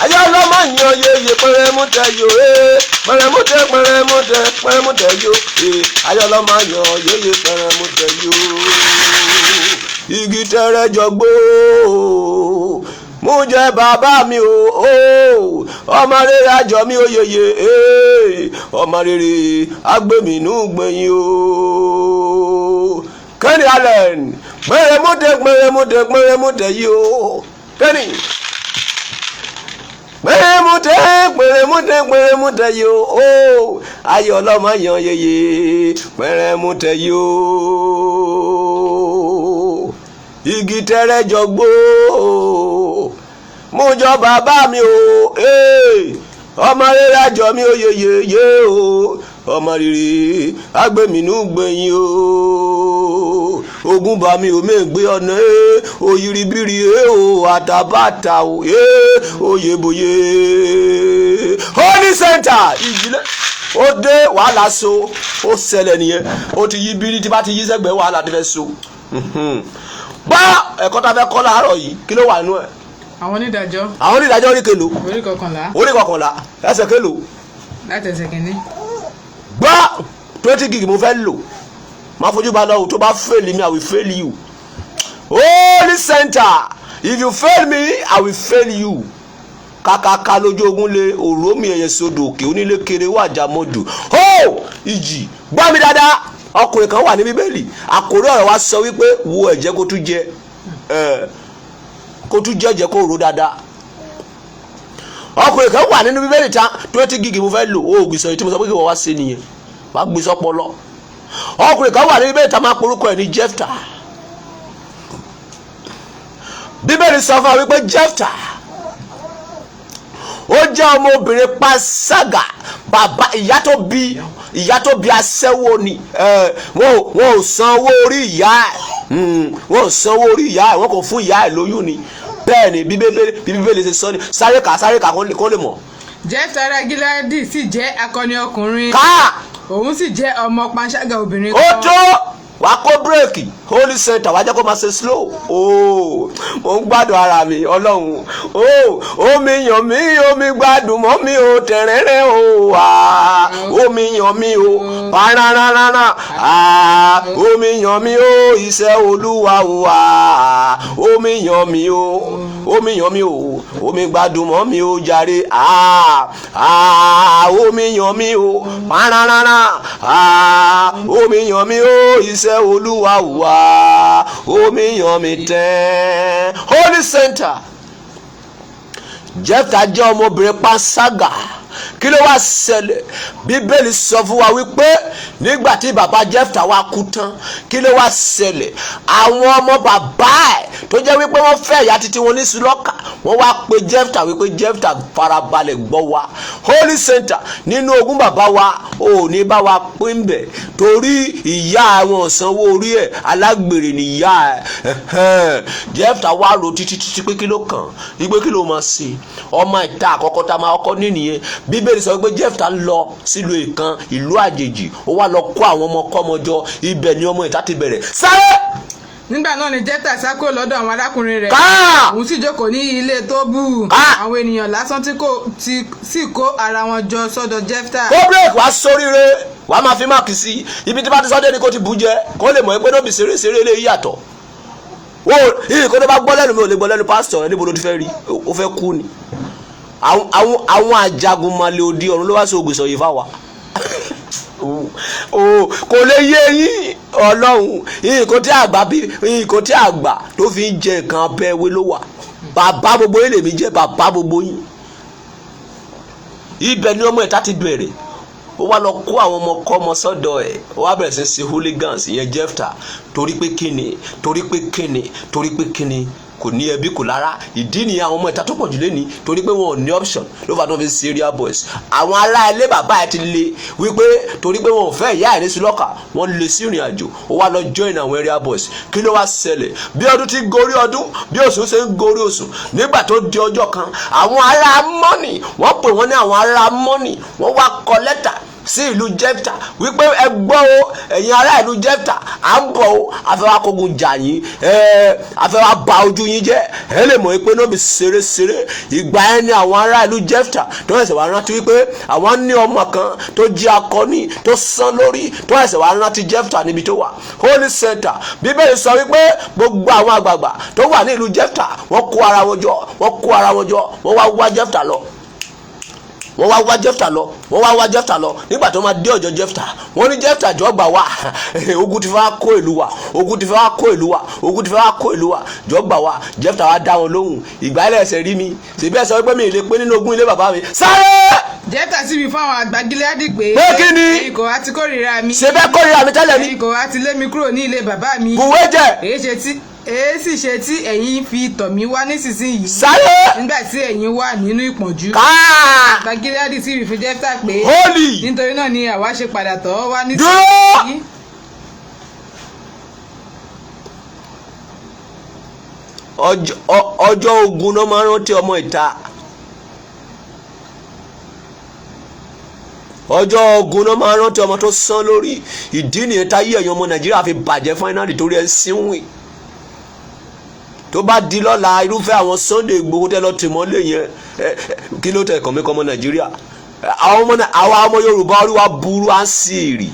ayé ọlọ́mọ yan yéye pẹ́rẹ́ mú tẹ̀yọ pẹ́rẹ́ mú tẹ̀yọ ayé ọlọ́mọ yan yéye pẹ́rẹ́ mú tẹ̀yọ. igi tẹ́rẹ́ jọgbó mú jẹ bàbá mi o ọmọ rere àjọ mi ò yeye ọmọ rere agbèmínú gbẹ̀yìn o. Kenny Allen pẹ̀rẹ̀mútẹ̀ yìí o Kenny pẹ̀rẹ̀mútẹ̀ yìí o ayé ọlọ́mọ yan yeye pẹ̀rẹ̀mútẹ̀ yìí o. igi tẹ́rẹ́ jọgbó mú jọ bàbá mi o ọmọ rere àjọ mi ò yeye o ọmọ rere agbèmínú gbẹ̀yìn o. ogun bá mi ò mẹ́gbé ọ̀nà òyìnbírí o àtàbàtà o oyèbòye Holy Center ìjìnlẹ̀ ó dé wàhálà so ó ṣẹlẹ̀ nìyẹn ó ti yí bírí tí bá ti yí sẹ́gbẹ̀ẹ́ wàhálà ti fẹ́ so. bá ẹ̀kọ́ tá a fẹ́ kọ́ láàárọ̀ yìí kí ló wà nínú ẹ̀. àwọn onídàájọ́ orí kèlò orí kọkànlá ẹsẹ̀ kèlò láti ẹsẹ̀ kìíní. gbá 20 gig mo fẹ́ lò máa fojú ba lọ tó bá fail me I will fail you. Holy Center if you fail me I will fail you. kàkàkà lójú ogun lé òrómì ẹ̀yẹ sódò òkè onílé kéré wàjà mọ́dù ìjì gbá mi dáadáa. ọkùnrin kan wà ní bíbélì àkórí ọ̀rọ̀ wa sọ wípé wo ẹ̀jẹ̀ kó tún jẹ́ kó rò dáadáa. ọkùnrin kan wà nínú bíbélì ta 20 gig mo fẹ́ lò ó gbèsè èyí tí mo sọ pé kí wọ́n wá sí nìyẹn wàá gbèsè ọpọlọ. ọkùnrin kan wà ní bíbélì ta máa porúkọ ẹ̀ ní Jẹ́fítà. bíbélì sọ fún wa wípé Jẹ́fítà ó jẹ́ ọmọbìnrin panṣágà bàbá ìyá tó bí aṣẹ́wó ni wọn ò san owó orí ìyá ẹ̀ wọn kò fún ìyá ẹ̀ lóyún ni bẹ́ẹ̀ ni bíbélì ṣe sọ ni sáré kà kó lè mọ̀. Jẹ́fítà ará Gíleádì sì jẹ́ akọni ọkùnrin òun sì jẹ́ ọmọ panṣágà obìnrin kan. ó tó wàá kó bírèkì Holy Center wàá jẹ́ kó máa ṣe slow mo ń gbádùn ara mi ọlọ́run omi yàn mí omi gbádùn mọ́ mi o tẹ̀rẹ̀rẹ̀ o omi yàn mí o Pananana. Omi yan mi o, iṣẹ́ Olúwa wà. Omi yan mi o, omi yan mi o, omi gbádùn mọ́ mi o jàre. Omi yan mi o, pananana. Omi yan mi o, iṣẹ́ Olúwa wà. Omi yan mi tẹ́. Holy Center. Jẹ́fta jẹ́ ọmọbìnrin panṣágà. Kí ló wá ṣẹlẹ̀? Bíbélì sọ fún wa wípé nígbà tí bàbá Jẹ́fta wá kú tán, kí ló wá ṣẹlẹ̀? Àwọn ọmọ bàbá ẹ̀ tó jẹ́ wípé wọ́n fẹ́ ìyá títí wọn ní Sílọ́kà, wọ́n wá pe Jẹ́fta wípé Jẹ́fta farabalẹ̀ gbọ́ wa. Holy Center nínú ogún bàbá wa ò ní bá wa pín bẹ̀ torí ìyá àwọn sanwó orí ẹ̀ alágbèrè ni ìyá ẹ̀. Jẹ́fta wá ro títí pé kí ló kàn? Wípé kí ló máa ṣe? Ọmọ ìta àkọ́kọ́ tá máa kọ́kọ́ ní nìyẹn. Bíbélì sọ pé Jẹ́fta lọ sílùú ìkan ìlú àjèjì, ó wá lọ kó àwọn ọmọ kọ́mọjọ, ibẹ̀ ni ọmọ ìta ti bẹ̀rẹ̀ sáré. Nígbà náà ni Jẹ́fta sá kúrò lọ́dọ̀ àwọn arákùnrin rẹ̀. Òun sì jókòó ní ilé Tóbù. Àwọn ènìyàn lásán sì kó ara wọn jọ sọ́dọ̀ Jẹ́fta. Ó break wá sóríire, wàá máa fi máàkì sí ibi tí bá ti sọ́dẹ̀ ni kò ti bù jẹ kó lè mọ̀ pé nóbì ṣeré eléyìí yàtọ̀. Yìí kó tó bá gbọ́ lẹ́nu mi ò lè gbọ́ lẹ́nu pásítọ̀ ẹ̀ níbo ló ti fẹ́ rí, ó fẹ́ kú ni. Àwọn ajagun malẹ̀ òdi ọ̀run ló wá sí ògùn ìsọ̀yìn fáwa. Kò lè yé yín Ọlọ́run, nǹkan tí àgbà tó fi ń jẹ nǹkan abẹ́wé ló wà. Bàbá gbogbo yín lèmi jẹ́ bàbá gbogbo yín. Ibẹ̀ ni ọmọ ìta ti bẹ̀rẹ̀. Ó wá lọ kó àwọn ọmọ kọ́mọ sọ́dọ̀ ẹ̀, ó wá bẹ̀rẹ̀ sí ṣe hooligans ìyẹn Jẹ́fta torí pé kíni kò ní ẹbí kò lára. Ìdí ni àwọn ọmọ ìta tó pọ̀ jù lẹ́ni torí pé wọn ò ní option ló fà tó fi ṣe area boys. Àwọn ará ilé bàbá ẹ̀ ti le wípé torí pé wọn ò fẹ́ ìyá ẹ̀ ní Sílọ́kà, wọ́n lè sí ìrìn àjò, ó wá lọ join àwọn area boys. Kí ló wá ṣẹlẹ̀? Bí ọdún ti gorí ọdún, bí oṣù ṣe ń gorí oṣù, nígbà tó di ọjọ́ kan, àwọn ará mọ́nì, wọ́n pè wọ́n ní àwọn ará mọ́nì, wọ́n wá kọ lẹ́tà sí ìlú Jẹ́fta wípé ẹ gbọ́ o ẹ̀yin ará ìlú Jẹ́fta à ń bọ̀ o afẹ́wà kógun jà yín afẹ́wà bà ojú yín jẹ́ ẹ lè mọ̀ pé nóbi ṣeré ìgbà yẹn ni àwọn ará ìlú Jẹ́fta tó ẹ̀sẹ̀ wá rántí wípé àwọn ní ọmọ kan tó jí akọni tó sán lórí tó ẹ̀sẹ̀ wá rántí Jẹ́fta níbi tó wà. Holy Center Bíbélì sọ wípé gbogbo àwọn àgbààgbà tó wà ní ìlú Jẹ́fta wọ́n kó ara wọn jọ wọ́n wá Jẹ́fta lọ. Wọ́n wá wá Jẹ́fta lọ nígbà tó máa dé ọjọ́ Jẹ́fta wọ́n ní Jẹ́fta jọ gbà wá ogun ti fẹ́ wá kó ìlú wa jọ gbà wá. Jẹ́fta wá dá wọn lóhùn ìgbà ilẹ̀ ẹsẹ̀ rí mi ṣèbí ẹ sọ pé mi ì lè pé nínú ogún ilé bàbá mi sáré. Jẹ́fta sì wí fún àwọn àgbà Gíleádì pé kí ni ẹ̀yin kò wá ti kórìíra mi, ṣe bẹ́ẹ̀ kórìíra mi tẹ́lẹ̀ ni, ẹ̀yin kò wá ti lé mi kúrò ní ilé bàbá mi, bùwé jẹ́ èé sì ṣe tí ẹ̀yin fi tọ̀ mí wá nísinsìnyí sáré nígbà tí ẹ̀yin wà nínú ìpọ́njú. Àgbà Gíleádì sì wí fún Jẹ́fta pé nítorí náà ni àwa ṣe padà tọ̀ ọ́ wá nísinsìnyí. Ọjọ́ ogun náà máa rántí ọmọ ìta. Ọjọ́ ogun náà máa rántí ọmọ tó sán lórí. Ìdí nìyẹn táyé ẹ̀yàn ọmọ Nàìjíríà fi bàjẹ́ fáínálì torí ẹ̀ ń sínwìn. Tó bá di lọ́la irúfẹ́ àwọn Sunday Igboho tẹ́ lọ tìmọ́lé yẹn kí ló tẹ̀ kàn mí kọ́ ọmọ Nàìjíríà. Àwa ọmọ Yorùbá orí wa burú à ń sì rì.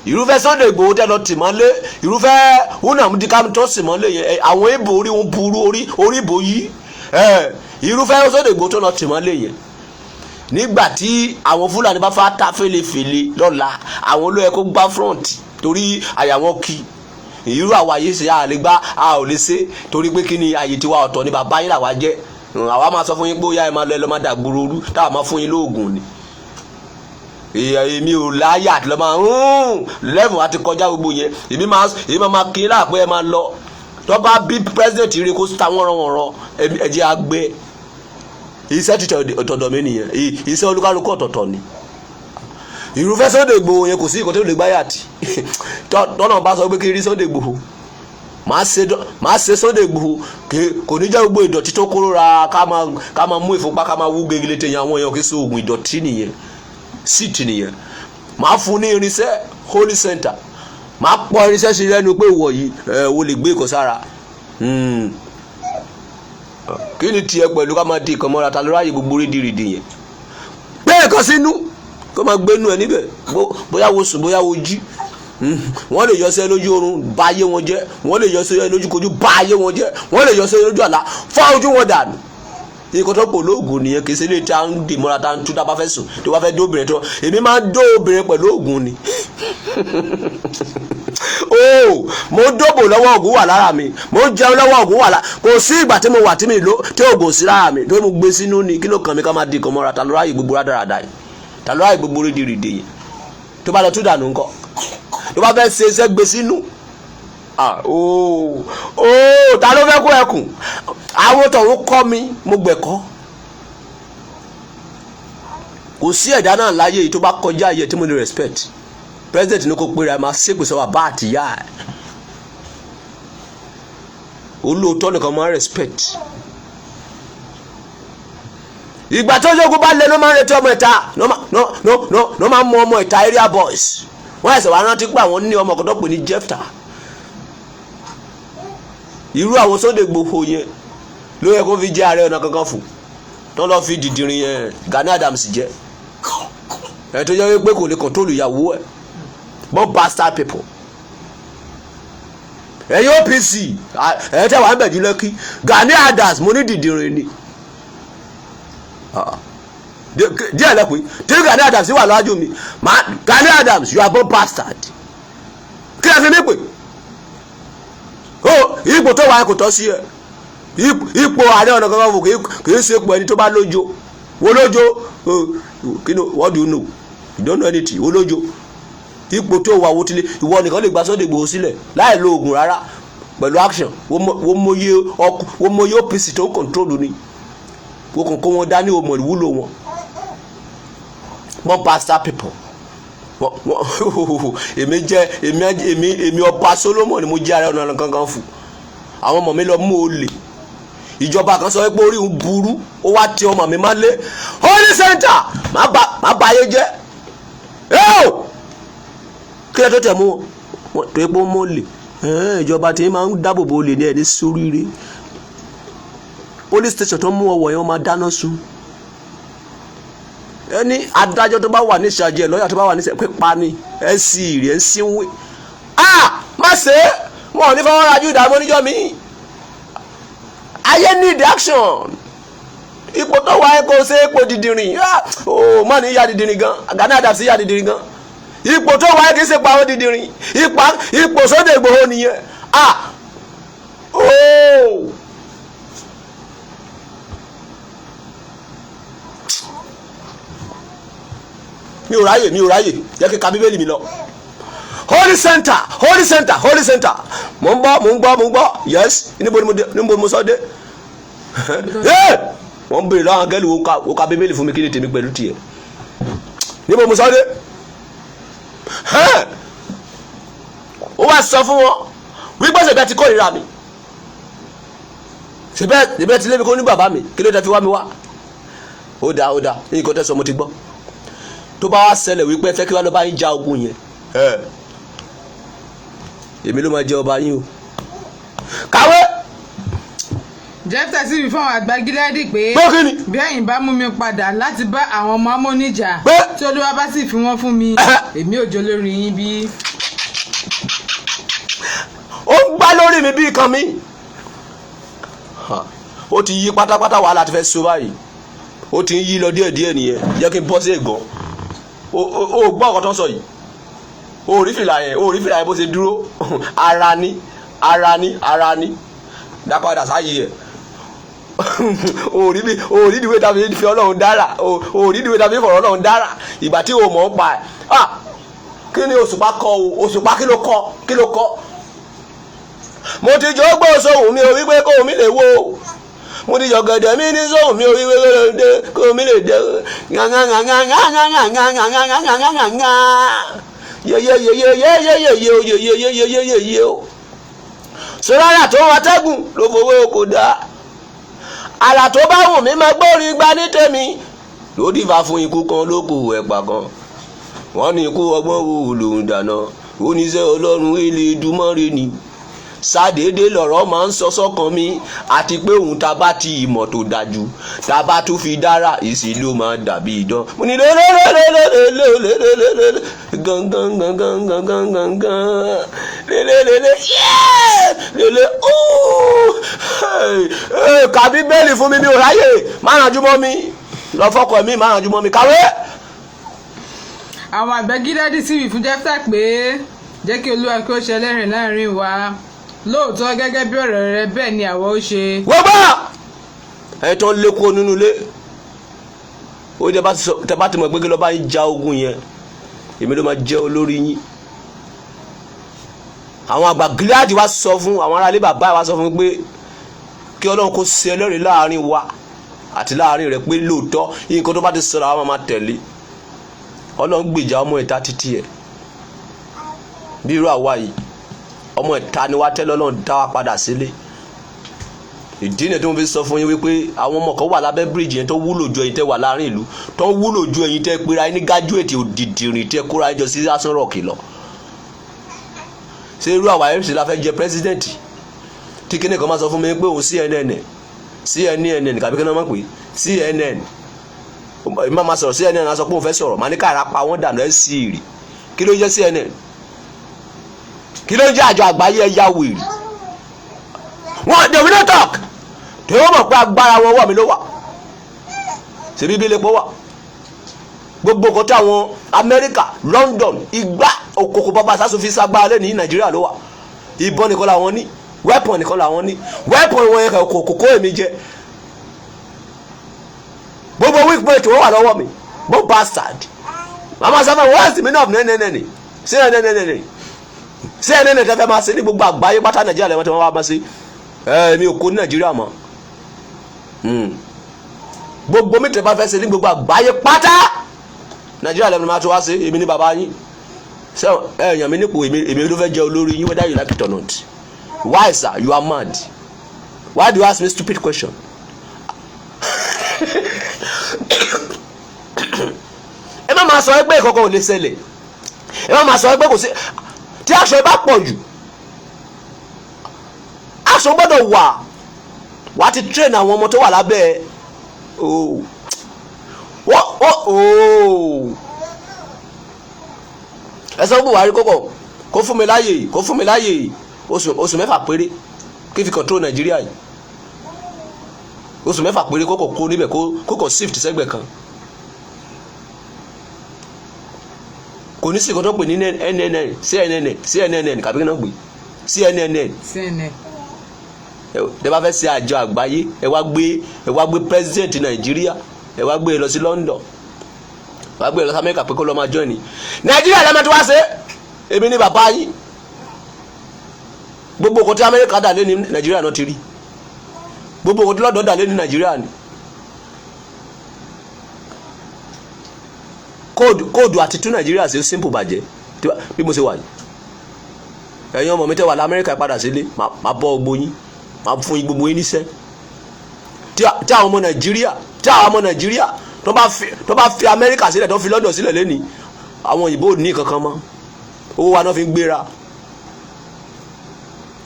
Irúfẹ́ Sunday Igboho tẹ́ lọ tìmọ́lé, irúfẹ́ Nnamdi Kanu tó tìmọ́lé yẹn àwọn ìbò orí wọn burú orí ìbò yìí. Irúfẹ́ Sunday Igboho tó lọ tìmọ́lé yẹn nígbà tí àwọn Fúlàní bá fà ta fèlèfèlè lọ́la àwọn olóyè kó gbá front torí àyà wọn kí irú àwa yìí ṣe àlégbá a ò lè ṣe torí pé kí ni àyè tiwa ọ̀tọ̀ ni bàbá yín làwa jẹ́. Àwa máa sọ fún yín pé ó yá ẹ máa lọ ẹ lọ́ máa dàgbòrò orú táwa máa fún yín lóògùn ni. Èmi ò láyà àti lọ́ máa lẹ́fún àti kọjá gbogbo yẹn èmi máa kí n láàpẹ́ ẹ máa lọ tó bá bí president rí kó ta wọ́n rán ẹ̀jẹ̀ àgbẹ̀. Iṣẹ́ títẹ̀ ọ̀tọ̀ọ̀tọ̀ mi nìyẹn, iṣẹ́ olúkálukú ọ̀tọ̀ọ̀tọ̀ ni. Irúfẹ́ Sunday Igboho yẹn kò sí ìkọ́tẹ́ olè gbáyà tì tọ́nà bá sọ pé kí rí Sunday Igboho máa ṣe Sunday Igboho kò ní jẹ́ gbogbo ìdọ̀tí tó kóró ra ká máa mú ìfúnpá ká máa wú gegele tẹ̀yìn àwọn èèyàn kì í ṣe oògùn ìdọ̀tí nìyẹn síìtì nìyẹn. Máa fún ní irinṣẹ́ Holy Center máa pọ̀ irinṣẹ́ sí lẹ́nu pé ìwọ̀ yìí wo lè gbé ìkọ̀sára. Kí ni tiẹ̀ pẹ̀lú ká máa di ìkan mọ́ra ta ló ráyè gbogbo rédìrídì yẹn. Bẹ́ẹ̀ kan sínú kó máa gbénú ẹ níbẹ̀ bóyá wo sùn bóyá wo jí wọ́n lè yọ sí ẹ lójú oorun bá ayé wọn jẹ́ wọ́n lè yọ sí ẹ lójú kojú bá ayé wọn jẹ́ wọ́n lè yọ sí ẹ lójú àlá fọ́ ojú wọn dànù ikọ̀ tó pò lóògùn nìyẹn kì í ṣe ilé tí a ń dì mọ́ra tá a ń tú tá a bá fẹ́ sùn tó bá fẹ́ dé obìnrin tó èmi máa ń dó obìnrin pẹ̀lú oògùn ni mo dóbò lọ́wọ́ oògùn wà lára mi mo jẹun lọ́wọ́ oògùn wà lára kò sí ìgbà tí mo wà tí mi lò tí oògùn sí lára mi tó mo gbé sínú ni kí ló kàn mí ká máa di nǹkan mọ́ra ta ló ráyè gbogbo rádaràda yìí ta ló ráyè gbogbo rédèrèdè yìí tó bá lọ tú dànù ńkọ́ tó bá fẹ́ ṣe iṣẹ́ gbé sínú ta ló fẹ́ kó ẹkùn àwọn tọ̀hún kọ́ mi mo gbẹ̀kọ́ kò sí ẹ̀dá náà láyé yìí tó bá kọjá ayé tí mo ní respect president ní kò pera ẹ̀ máa ṣépè sọ́wọ́ bá àtìyá ẹ̀ olóòótọ́ nìkan máa respect ìgbà tó yóò bá lé ló máa ń retí ọmọ ìta ló máa ń mú ọmọ ìta area boys wọ́n ẹ̀sẹ̀ wá rántí pé àwọn ní ọmọ kan tó pè ní Jefta irú àwọn Sunday Igboho yẹn ló yẹ kó fi jẹ́ Ààrẹ Ọ̀nà Kakanfò tó lọ́ọ́ fi dìdìrín yẹn Gani Adams jẹ́ ẹ̀ tó yẹ pé kò lè control ìyàwó ẹ̀ but bastard people ẹ̀yin OPC ẹ̀ tẹ́ wà ń bẹ̀jú lẹ́kí Gani Adams mo ní dìdìrín ni díẹ̀ lẹ́pẹ́ tí Gani Adams wà lọ́wọ́ mi Gani Adams you are born bastard kí ẹ fi mí pè ipò tó wà kò tọ́ sí ẹ ipò Ààrẹ Ọ̀nà Kakanfò kì í ṣe ipò ẹni tó bá lójó wo lójó what do you know you don't know anything wo lójó ipò tó wà wo tilẹ̀ ìwọ nìkan lè gba Sunday Igboho sílẹ̀ láì lo oògùn rárá pẹ̀lú action wo mọye OPC tó ń control ni wo kàn kó wọn dání o mọ̀ ìwúlò wọn wọ́n bastard people èmi ọba Solomon ni mo jẹ́ Ààrẹ Ọ̀nà Kakanfò àwọn ọmọ mi lọ mú olè ìjọba kan sọ pé orí ń burú ó wá ti ọmọ mi má lé holy center má ba ayé jẹ́ kí ẹ tó tẹ̀ mú wọn tó yẹ pé ó mú olè ìjọba tí máa ń dáàbò bo olè ní ẹni sóríire police station tó mú ọwọ́ yẹn wọ́n máa dáná sun ẹni adájọ́ tó bá wà ní ìṣàjẹ́ lọ́yà tó bá wà ní ìṣàjẹ́ pípa ni ẹ sì rí ẹ ń sínwé má ṣe é wọn ò ní fọwọ́ rajú ìdààmú oníjọ́ mi ayé need action ipò tó wáyé kó ṣe ipò dìdìrín má ní ìyá dìdìrín gan Gani Adams ìyá dìdìrín gan ipò tó wáyé kì í ṣe pa àwọn dìdìrín ipò Sunday Igboho nìyẹn mi ò ráyè jẹ́ kí ka Bíbélì mi lọ holy center mo ń gbọ́ yes níbo ni mo sọ dé wọ́n ń bèrè lọ́wọ́ angẹ́lì wo ka Bíbélì fún mi kí ni tèmi pẹ̀lú tiẹ̀ níbo mo sọ dé ó wá sọ fún wọn wípé ṣèbẹ́ ti kórìíra mi ṣèbẹ́ ti lé mi kó ní bàbá mi kí ló dé fi wá mi wá ó dáa nǹkan tẹ́ sọ mo ti gbọ́ tó bá wá ṣẹlẹ̀ wípé fẹ́ kí wá lọ bá yín ja ogun yẹn èmi ló máa jẹ ọba yín o kàwé. Jefta sì wí fún àwọn àgbà Gíleádì pé bí ẹ̀yin bá mú mi padà láti bá àwọn ọmọ Ámónì jà tí Olúwa bá sì fi wọ́n fún mi èmi ò jó lórí yín bí. ó ń gbá lórí mi bí kan mi ó ti yí pátápátá wàhálà ti fẹ́ so báyìí ó ti ń yí lọ díẹ̀díẹ̀ nìyẹn jẹ́ kí n bọ́ sí ẹ̀gbọ́n o gbọ́ ọ̀kan tó ń sọ yìí o rí fìlà yẹn bó ṣe dúró ara ní dápadà sáyé yẹ o rí ìdíwé tàbí fi Ọlọ́run dára o rí ìdíwé tàbí fọ̀rọ̀ Ọlọ́run dára ìgbà tí o mọ̀ ń pa ẹ̀ kí ni Òṣùpá kọ o Òṣùpá kí ló kọ mo ti jọ gbọ́ sóhùn mi ò wípé kóhùn mi lè wo mo ti yọ̀gẹ̀dẹ̀ mi ní sóhùn mi ò wípé kóhùn mi lè dé yeyeyeyeyeyeyeyeyeyeyeyeye o sọ́lára tó wà tẹ́gùn ló fowó kò dá àrà tó bá wù mí máa gbórin gba ní tèmi ló dìbà fún ikú kan ló kù ẹ̀pà kan wọ́n ní ikú ọgbọ́n wù lòun dáná oníṣẹ́ Ọlọ́run ilé Èdùmàrè ni ṣàdédé lọ̀rọ̀ máa ń sọ sọ́kàn mi àti pé òun tá bá ti ìmọ̀ tó dájú tá bá tún fi dára ìsì ló máa dàbí idán. mo ní lélelelelelelelelele gangan gangan gangan gangan lélelele lélele ka Bíbélì fún mi mi ò ráyè má rànjú mọ́ mi lọ fọkọ mi má rànjú mọ́ mi kàwé. àwọn àgbẹ̀gídádì sì wí fún Jẹ́fítà pé jẹ́ kí Olúwa kí ó ṣe ẹlẹ́rìn láàrin wa lóòótọ́ gẹ́gẹ́ bí ọ̀rọ̀ rẹ bẹ́ẹ̀ ni àwa ó ṣe. wọ́n bá ẹ̀ tán lé kúrò nínú ilé ó jẹ́ tẹ́ bá ti mọ̀ pé kí lọ́ọ́ bá ń ja ogun yẹn èmi ló máa jẹ́ olórí yín. àwọn àgbà Gíleádì wá sọ fún àwọn aráalé bàbá wa sọ fún pé kí Ọlọ́run kó ṣe ẹlẹ́rìí láàrin wa àti láàrin rẹ̀ pé lóòótọ́ nǹkan tó bá ti sọ̀rọ̀ àwọn máa tẹ̀lé. Ọlọ́run gbèjà ọmọ ìta títí ẹ̀ bí irú àwa yìí ọmọ ìta ni wá tẹ́lẹ̀ Ọlọ́run dá wa padà sílé. ìdí nìyẹn tó ń fi sọ fún yín wípé àwọn ọmọ kan wà lábẹ́ bíríìjì yẹn tó wúlò ju ẹ̀yin tẹ́ wà láàrin ìlú tó ń wúlò ju ẹ̀yin tẹ́ pera ẹni gájúẹ̀tì òdìdìrìn tẹ́ kóra ẹjọ́ sí Aso Rock lọ. ṣé irú àwa MC la fẹ́ jẹ pírẹsidẹ́ǹtì tí kíní kan máa sọ fún mi pé òun CNN kàbí kí ni wọ́n máa pè CNN ìmọ̀ máa sọ̀rọ̀ CNN sọ pé òun fẹ́ sọ̀rọ̀ màá ní káàrà pa wọ́n dànù ẹ̀ sí ìrì kí ló jẹ́ CNN kí ló jẹ́ àjọ àgbáyé ẹ̀yà wèrè wọ́n they will not talk tí wọ́n mọ̀ pé agbára wọn wà mí ló wà ṣe bíbí lè pọ̀ wà gbogbo nǹkan tí àwọn Amẹ́ríkà London ìgbà òkòkò bàbá sásùn fi ságbára lé ní Nàìjíríà ló wà ìbọn nìkan làwọn ní weapon nìkan làwọn ní weapon wọn yẹn kòkòkò èmi jẹ gbogbo weak point wọ́n wà lọ́wọ́ mi bó bastard mama sábà what's the meaning of nẹ́nẹ́nẹ́nì CNN tẹ́fẹ́ máa ṣe ní gbogbo àgbáyé pátá Nàìjíríà lẹ́wọ́n tí wọ́n wá máa ṣe mi ò kó ní Nàìjíríà mọ́ gbogbo mi tẹ́ bá fẹ́ ṣe ní gbogbo àgbáyé pátá Nàìjíríà lẹ́wọ́n máa tó wá ṣe èmi ní bàbá yín ẹ̀yàn mi nípò èmi ló fẹ́ jẹ́ olórí yín whether you like it or not. Why sir you are mad? Why do you ask me stupid question? ẹ má máa sọ ẹgbẹ́ ìkọ̀kọ̀ ò lè ṣẹlẹ̀ ẹ má máa sọ ẹgbẹ́ kò sí tí aṣọ ẹ bá pọ̀ jù aṣọ gbọ́dọ̀ wà ti train àwọn ọmọ tó wà lábẹ́ ẹ sọ Buhari kókò kó fún mi láàyè oṣù mẹ́fà péré kí fi control Nàìjíríà yìí oṣù mẹ́fà péré kókò kó níbẹ̀ kókò shift sẹ́gbẹ̀ kan kò ní sí ìkọ́ tó pè ní CNN kàbí náà gbé CNN ẹ bá fẹ́ ṣe àjọ àgbáyé ẹ wá gbé president Nàìjíríà ẹ wá gbé lọ sí London wá gbé lọ sí Amẹ́ríkà pé kó lọ máa join ní Nàìjíríà lẹ́mọ̀ tí wá ṣe èmi ní bàbá yín gbogbo nǹkan tí Amẹ́ríkà dà lé ní Nàìjíríà náà ti rí gbogbo nǹkan tí London dà lé ní Nàìjíríà ni kóòdù àti tún Nàìjíríà ṣe simple bàjẹ́ bí mo ṣe wà yìí ẹ̀yin ọmọ mi tẹ́ wà l'Amẹ́ríkà padà sílé máa bọ́ gbogbo yín máa fún yín gbogbo yín níṣẹ́ tí àwọn ọmọ Nàìjíríà tó bá fi Amẹ́ríkà sílẹ̀ tó fi London sílẹ̀ lẹ́ni àwọn òyìnbó ní kankan mọ́ owó wa náà fi ń gbéra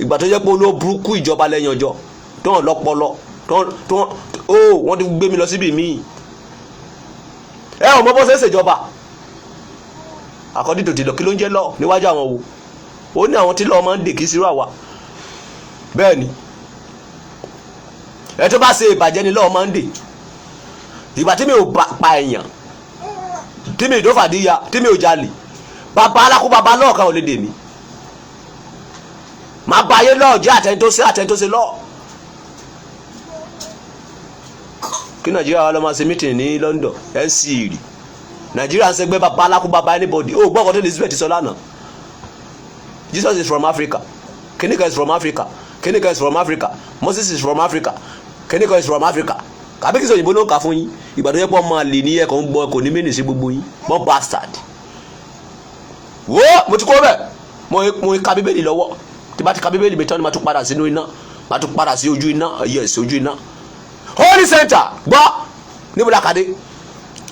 ìgbà tó jẹ́ pé olóò burúkú ìjọba lẹ́yìn ọjọ́ tó hàn lọ́pọlọ wọ́n ti gbé mi lọ síbi míì ẹ ò mọ bó ṣe ń ṣèjọba àkọ́dí tòtí lọ kí ló ń jẹ́ lọ níwájú àwọn wo ó ní àwọn tí lọ́ọ́ máa ń dè kí sírú àwa bẹ́ẹ̀ ni ẹ tó bá ṣe ìbàjẹ́ ni lọ́ọ́ máa ń dè ìgbà tí mi ò pa èèyàn tí mi ò dófàdíya tí mi ò jalè bàbá alákóbàbá lọ́ọ̀kan ò lè dè mí máa bá ayé lọ́ọ̀ jẹ́ àtẹ̀ntó ṣe lọ́ọ̀ kí Nàìjíríà wa lọ máa ṣe meeting ní London NCR Nàìjíríà ń ṣẹgbẹ́ bàbá alákóbàbá anybody ó gbọ́ ọkọ̀ tó Elizabeth sọ lánàá Jesus is from Africa Kenika is from Africa Kenika is from Africa Moses is from Africa Kenika is from Africa kàbí kí sọ òyìnbó ló ń kà fún yín ìgbà tó yẹ pọ̀ máa lè ní ẹ̀kọ́ ń gbọ́ kò ní mẹ́rin sí gbogbo yín mọ́ bastard wo mo ti kó bẹ́ẹ̀ mo ka Bíbélì lọ́wọ́ tí bá ti ka Bíbélì mi tán ni ma tún padà sínú iná ma tún padà sí ojú iná yes ojú iná Holy Center gbọ́ níbo la kàdé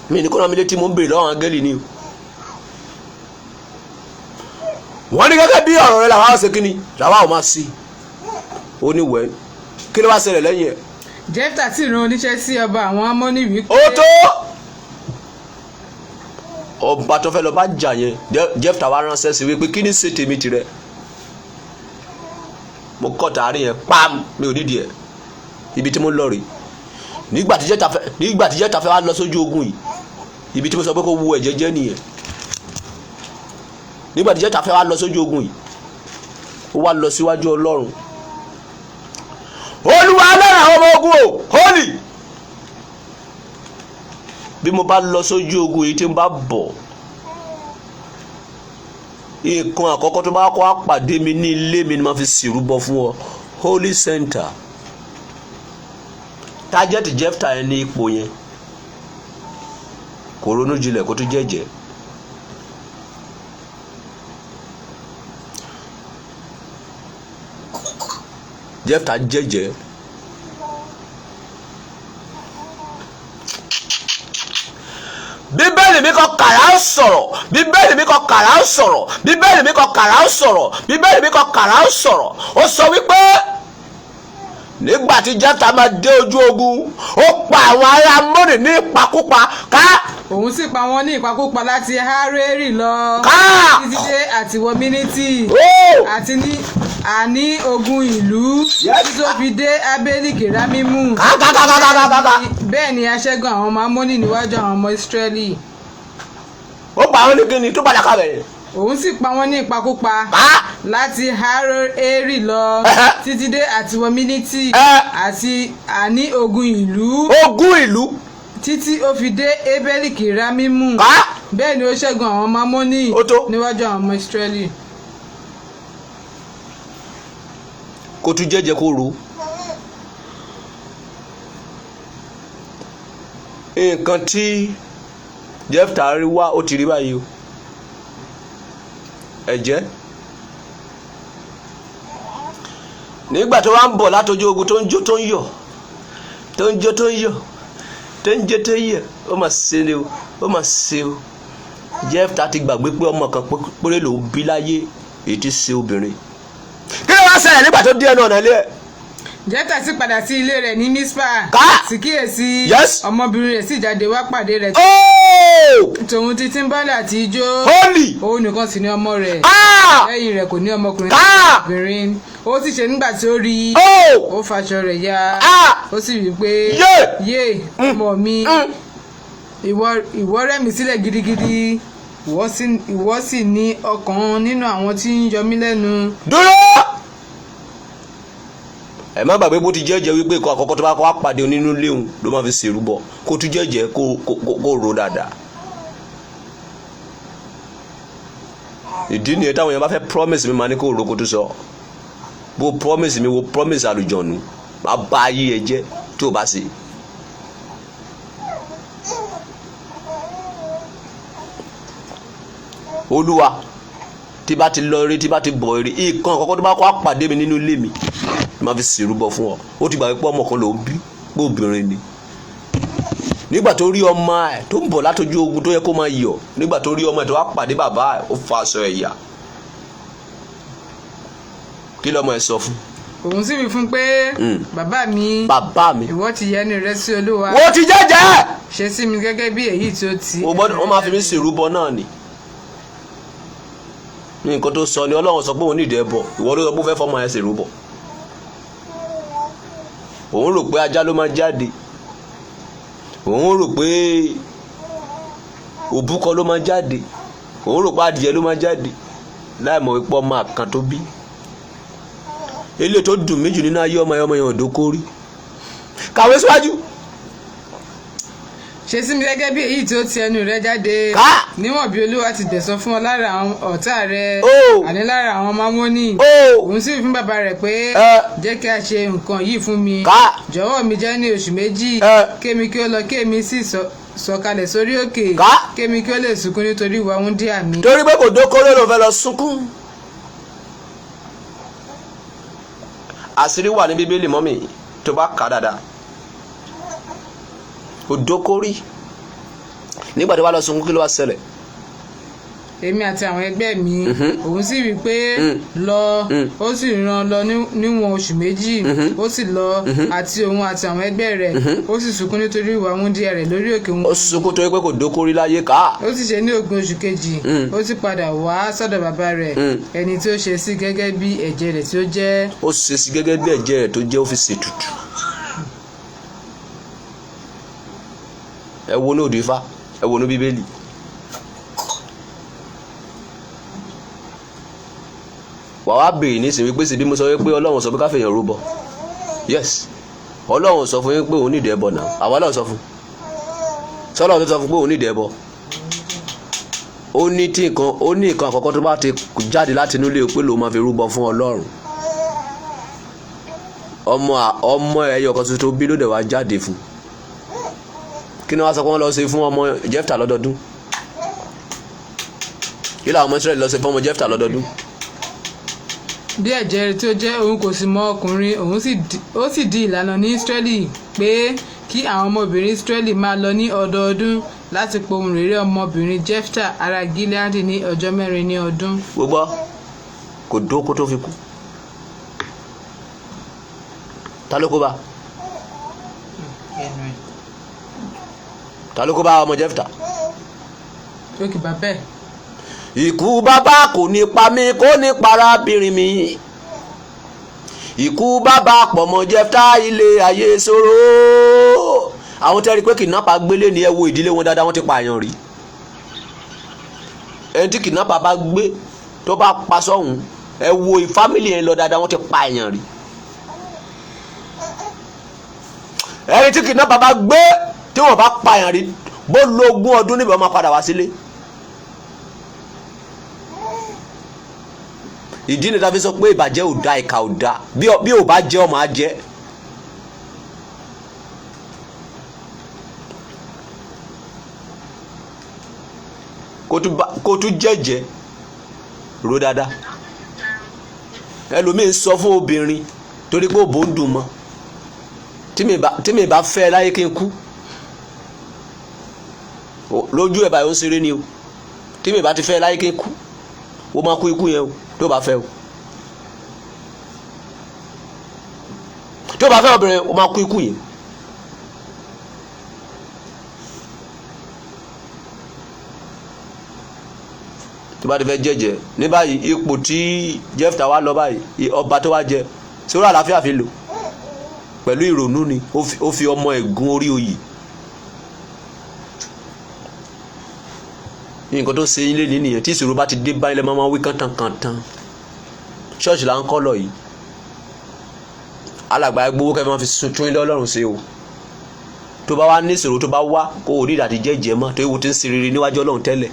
mi ní kó náà mi létí mo ń bèrè lọ́wọ́ angẹ́lì ni wọ́n ní gẹ́gẹ́ bí ọ̀rọ̀ rẹ làwọn ṣe kíni làwọn máa sí ó ní wẹ́ẹ́ kí ló wá ṣẹlẹ̀ lẹ́yìn ẹ̀. Jẹ́fítà sì rán oníṣẹ́ sí ọba àwọn Ámónì wípé. ó tó ọba tó fẹ́ lọ bá jà yẹn Jẹ́fítà wá ránṣẹ́ sí wípé kí ni ṣe tèmi tirẹ̀ mo kọ́ tààrí yẹn pam mi ò nídìí ẹ̀ ibi tí mo lọ rèé nígbà tí Jẹ́fítà fẹ́ wá lọ sójú ogun yìí ibi tí mo sọ pé kó wu ẹ̀jẹ̀ jẹ́ nìyẹn nígbà tí Jẹ́fítà fẹ́ wá lọ sójú ogun yìí ó wá lọ síwájú Ọlọ́run. Olúwa lára àwọn ọmọ ogun o holy bí mo bá lọ sójú ogun yìí tí n bá bọ̀ nǹkan àkọ́kọ́ tó bá kọ́ àpàdé mi ní ilé mi ni màá fi ṣèrúbọ fún ọ holy center tájẹ́tì Jẹ́fítà yẹn ní ipò yẹn kò ronú jinlẹ̀ kó tó jẹ́jẹ́ Jẹ́fítà jẹ́jẹ́ bíbélì mi kọ kàrà ó sọ̀rọ̀ bíbélì mi kọ kàrà ó sọ̀rọ̀ bíbélì mi kọ kàrà ó sọ̀rọ̀ bíbélì mi kọ kàrà ó sọ̀rọ̀ ó sọ wípé nígbà tí Jẹ́fítà máa dé ojú ogun ó pa àwọn ará Ámónì ní ìpakúpa ká. òun sì pa wọ́n ní ìpakúpa láti Hárérì lọ títí dé àtiwọ Mínítì àti ní ogun ìlú títí ó fi dé Ábélì Kérámímù. bẹ́ẹ̀ ni aṣẹ́gun àwọn ọmọ Ámónì níwájú àwọn ọmọ Ísírẹ́lì. ó pa àwọn oníkíni tó padà kábẹ̀. òun sì pa wọ́n ní ìpakúpa láti Hárérì lọ títí dé àtiwọ Mínítì àti ní ogun ìlú títí ó fi dé Ábélì Kérámímù. bẹ́ẹ̀ ni ó ṣẹ́gun àwọn ọmọ Ámónì níwájú àwọn ọmọ Ísírẹ́lì. kó tún jẹ́jẹ́ kó ro nǹkan tí Jẹ́fítà rí wá ó ti rí báyìí o ẹ̀jẹ̀ nígbà tó wá ń bọ̀ látọjú ogun tó ń jó tó ń yọ̀ tó ń jó tó ń yọ̀ tó ń jó tó ń yọ̀ ó mà ṣe ni o ó mà ṣe o Jẹ́fítà ti gbàgbé pé ọmọ kan péré ló bí láyé èyí tí ṣe obìnrin. Kí ló wá ṣẹlẹ̀ nígbà tó dé ẹnu ọ̀nà ilé ẹ̀? Jẹ́fítà sì padà sí ilé rẹ̀ ní Mísípà sì kíyèsí ọmọbìnrin rẹ̀ sì jáde wá pàdé rẹ̀ tòun ti tímbálì àti ijó òun nìkan sì ni ọmọ rẹ̀ lẹ́yìn rẹ̀ kò ní ọmọkùnrin àti obìnrin. ó sì ṣe nígbà tí ó rí ó faṣọ rẹ̀ ya ó sì wí pé yé ọmọ mi ìwọ rẹ̀ mí sílẹ̀ gidigidi ìwọ sì ní ọ̀kan nínú àwọn tí ń yọ mí lẹ́nu. dúró ẹ má gbàgbé bó ti jẹ́jẹ́ wípé ikọ̀ àkọ́kọ́ tó bá kọ́ àpàdé onínú léhùn ló máa fi ṣèrúbọ kó tún jẹ́jẹ́ kó ro dáadáa. ìdí nìyẹn táwọn èèyàn bá fẹ́ promise mi máa ní kó ro kó tún sọ bó promise mi wo promise àlùjọ̀nù máa bá ayé ẹ jẹ́ tó o bá ṣe. Olúwa tí bá ti lọ rí tí bá ti bọ̀ rí ìkan àkọ́kọ́ tó bá kọ́ àpàdé mi nínú ilé mi máa fi ṣèrúbọ fún ọ. ó ti gbà pé ọmọ kan ló ń bí pé obìnrin ni. nígbà tó rí ọmọ ẹ̀ tó ń bọ̀ látọjú ogun tó yẹ kó máa yọ̀ nígbà tó rí ọmọ ẹ̀ tó wá pàdé bàbá ẹ̀ ó fa aṣọ ẹ̀yà. kí lọmọ ẹ̀ sọ fún? òun sì wí fún pé bàbá mi ìwọ ti yẹnu rẹ sí Olúwa. ó ti jẹ́jẹ́. ṣe sí mi gẹ́gẹ́ bí èyí tí ó ti. wọ́n máa fi mí ṣèrúbọ náà ni. nǹkan tó sọ ni Ọlọ́run sọ pé òun nídìí ẹbọ ìwọ ló sọ pé ó fẹ́ fọmọ ẹ̀ ṣèrúbọ. òun rò pé ajá ló máa jáde òun rò pé òbúkọ ló máa jáde òun rò pé adìyẹ ló máa jáde láì mọ̀ wípé ọmọ àkàn tó bí. eléyìí tó dùn méjì nínú ayé ọmọ yẹn ò dókórí. kàwé síwájú. ṣe sí mi gẹ́gẹ́ bí èyí tí ó ti ẹnu rẹ jáde níwọ̀n bí Olúwa ti dẹ̀sọ́ fún ọ lára àwọn ọ̀tá rẹ àní lára àwọn ọmọ Ámónì. òun sì fún bàbá rẹ̀ pé jẹ́ kí a ṣe nǹkan yìí fún mi jọ̀wọ́ mi jẹ́ ní oṣù méjì kémi kí ó lọ kémi sì sọ̀kalẹ̀ sórí òkè kémi kí ó lè sunkún nítorí ìwà wúńdíá mi. torí pé kò dókóró ló fẹ́ lọ sunkún. àṣírí wà ní Bíbélì mọ́mì tó bá kà dáadáa. òdókórí nígbà tó bá lọ sunkún kí ló wá ṣẹlẹ̀ èmi àti àwọn ẹgbẹ́ mi òun sì wí pé lọ ó sì rán lọ níwọ̀n oṣù méjì ó sì lọ àti òun àti àwọn ẹgbẹ́ rẹ̀ ó sì sunkún nítorí ìwà wúńdíá rẹ̀ lórí òkè wọn. ó sunkún torí pé kò dókórí láyé ká. ó sì ṣe ní òpin oṣù kejì ó sì padà wá sọ́dọ̀ bàbá rẹ̀ ẹni tí ó ṣe sí gẹ́gẹ́ bí ẹ̀jẹ̀ rẹ̀ tí ó jẹ́. ó ṣe sí gẹ́gẹ́ bí ẹ̀jẹ̀ rẹ̀ tó jẹ́ ó fi ṣètùtù. ẹ wo ní òdù Ifá ẹ wo ní Bíbélì. wà wá béèrè nísìnyí pé síbí mo sọ pé Ọlọ́run sọ pé ká fèèyàn rúbọ. Yes, Ọlọ́run sọ fún yín pé òun nídìí ẹbọ náà àwa Ọlọ́run sọ fún sọlọ́run tó sọ fún pé òun nídìí ẹbọ. ó ní nǹkan àkọ́kọ́ tó bá ti jáde láti inú ilé pé lòun máa fi rúbọ fún Ọlọ́run. ọmọ ẹyọ kan tuntun bí ló dẹ̀ wá jáde fún. kí ni wọ́n sọ pé wọ́n lọ ṣe fún ọmọ Jẹ́fítà lọ́dọọdún? kí làwọn ọmọ Ísírẹ́lì lọ ṣe fún ọmọ Jẹ́fítà lọ́dọọdún? bí ẹ̀jẹ̀ rẹ̀ tí ó jẹ́ òun kò sì mọ ọkùnrin ó sì di ìlànà ní Ísírẹ́lì pé kí àwọn ọmọbìnrin Ísírẹ́lì máa lọ ní ọdọọdún láti pohùn réré ọmọbìnrin Jẹ́fítà ará Gíleádì ní ọjọ́ 4 ní ọdún. gbogbo kò dóko tó fi kú. ta ló kó bá? ta ló kó bá ọmọ Jẹ́fítà? ó kì bá bẹ́ẹ̀. Ikú bàbá kò ní pa mí kò ní parábìnrin mi. Ikú bàbá pọ̀mọ́ Jẹ́fítà ilé ayé ṣòro. Àwọn tẹ́rí pé kìnnápà gbélé ní ẹ wo ìdílé wọn dáadáa wọ́n ti pààyàn rí. Ẹni tí kìnnápà bá gbé tó bá pa sọ́hùn ẹ wo ìfámìlì yẹn lọ dáadáa wọ́n ti pààyàn rí. Ẹni tí kìnnápà bá gbé tí wọ́n bá pààyàn rí bó lo 20 ọdún níbẹ̀ wọ́n máa padà wá sílé. ìdí ni tàbí sọ pé ìbàjẹ́ ò da ìkà ò da bí ò bá jẹ́ ọmọ á jẹ́. kó tún jẹ́jẹ́ ro dáadáa. ẹlòmíín sọ fún obìnrin torí pé òbò ń dùn mọ́ tí mi bá fẹ́ láyé kí n kú lójú ẹ̀ báyìí ó ń ṣeré ni o tí mi bá ti fẹ́ láyé kí n kú ó máa kú ikú yẹn o tó bá fẹ́ o tó bá fẹ́ obìnrin ó máa kú ikú yẹn. tó bá ti fẹ́ jẹ́jẹ́ ní báyìí ipò tí Jẹ́fítà wá lọ báyìí ọba tó wá jẹ sórí àlàáfíà fi lò pẹ̀lú ìrònú ni ó fi ọmọ ẹ̀gún orí oyè. nǹkan tó ṣe ilé nìyẹn tí ìṣòro bá ti dé báyìí lẹ́ẹ̀ máa wí kàntànkàntàn. ṣọ́ọ̀ṣì là ń kọ́ lọ yìí alàgbà gbowó kẹfẹ́ máa fi tún ilé Ọlọ́run ṣe o. tó bá wá ní ìṣòro tó bá wá kó o rí ìdàtí jẹ́jẹ́ mọ́ tó ewu ti ń ṣe rere níwájú Ọlọ́run tẹ́lẹ̀.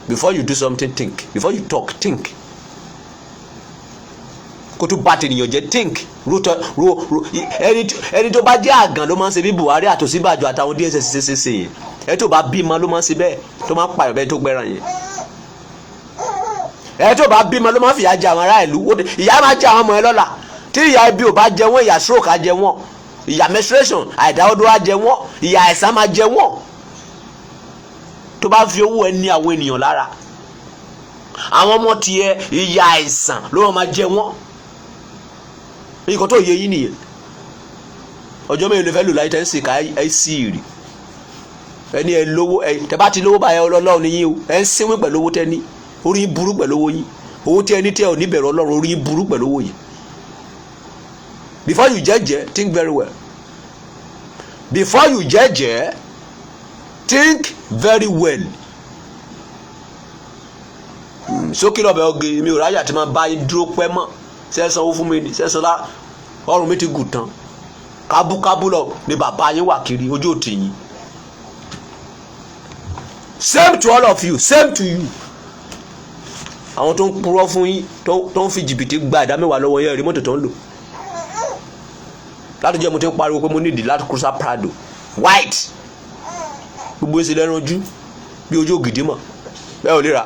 Before you do something, think. Before you talk, think. Kó tó bá tènìyàn jẹ́ think. Ẹni tó bá jẹ́ àgàn ló máa ń ṣe bí Buhari àtòsíbàjò àtàwọn DSS ṣe yẹn. Ẹni tó bá bímọ ló máa ń ṣe bẹ́ẹ̀ tó máa ń pààyàn bẹ́ẹ̀ tó gbẹ́ràn yẹn. Ẹni tó bá bímọ ló máa ń fìyà jẹ àwọn ará ìlú. Ìyà máa jẹ àwọn ọmọ ẹ lọ́la. Tí ìyà ibi ò bá jẹ wọ́n, ìyà stroke á jẹ wọ́n. Ìyà menstruation àìdáwọ́dúró á jẹ wọ́n. Ìyà àìsàn máa jẹ wọ́n. Tó bá fi owó ẹ ní àwọn ènìyàn lára. Àwọn ọmọ tiẹ̀ ìyà àìsàn ló máa jẹ wọ́n. Nǹkan tó yẹ yín nìyẹn. Ọjọ́ mélòó lè fẹ́ lò láyé tẹ́ ń sìnkà ẹ sí rí. Ẹni ẹ lówó tẹ bá ti lówó báyẹn Ọlọ́run ni yín o. Ẹ ń sínwín pẹ̀lú owó tẹ́ ní. Orí yín burú pẹ̀lú owó yín. Owó tí ẹni tẹ́ ò ní bẹ̀rù Ọlọ́run orí yín burú pẹ̀lú owó yín. Before you jẹ́jẹ́, think very well. Before you jẹ́jẹ́, think very well. Sókè lọ́bẹ̀ oge mi ò ráyà tí máa bá yín dúró pẹ́ mọ́. Sẹ́sàn owó fún mi ni sẹ́sàn lá ọrùn mi ti gùn tán. Kábúkábú lọ ni bàbá yín wà kiri ojú òtí yín. Same to all of you, same to you. Àwọn tó ń purọ́ fún yín tó ń fi jìbìtì gba ìdámẹ́wàá lọ́wọ́ yẹn rí mọ́tò tó ń lò. Láti jẹ́ mo ti ń pariwo pé mo ní ìdí láti Cruiser Prado white. Gbogbo èsì lẹ́nu ojú bí ojú ògìdì mọ̀ bẹ́ẹ̀ ò lè rà.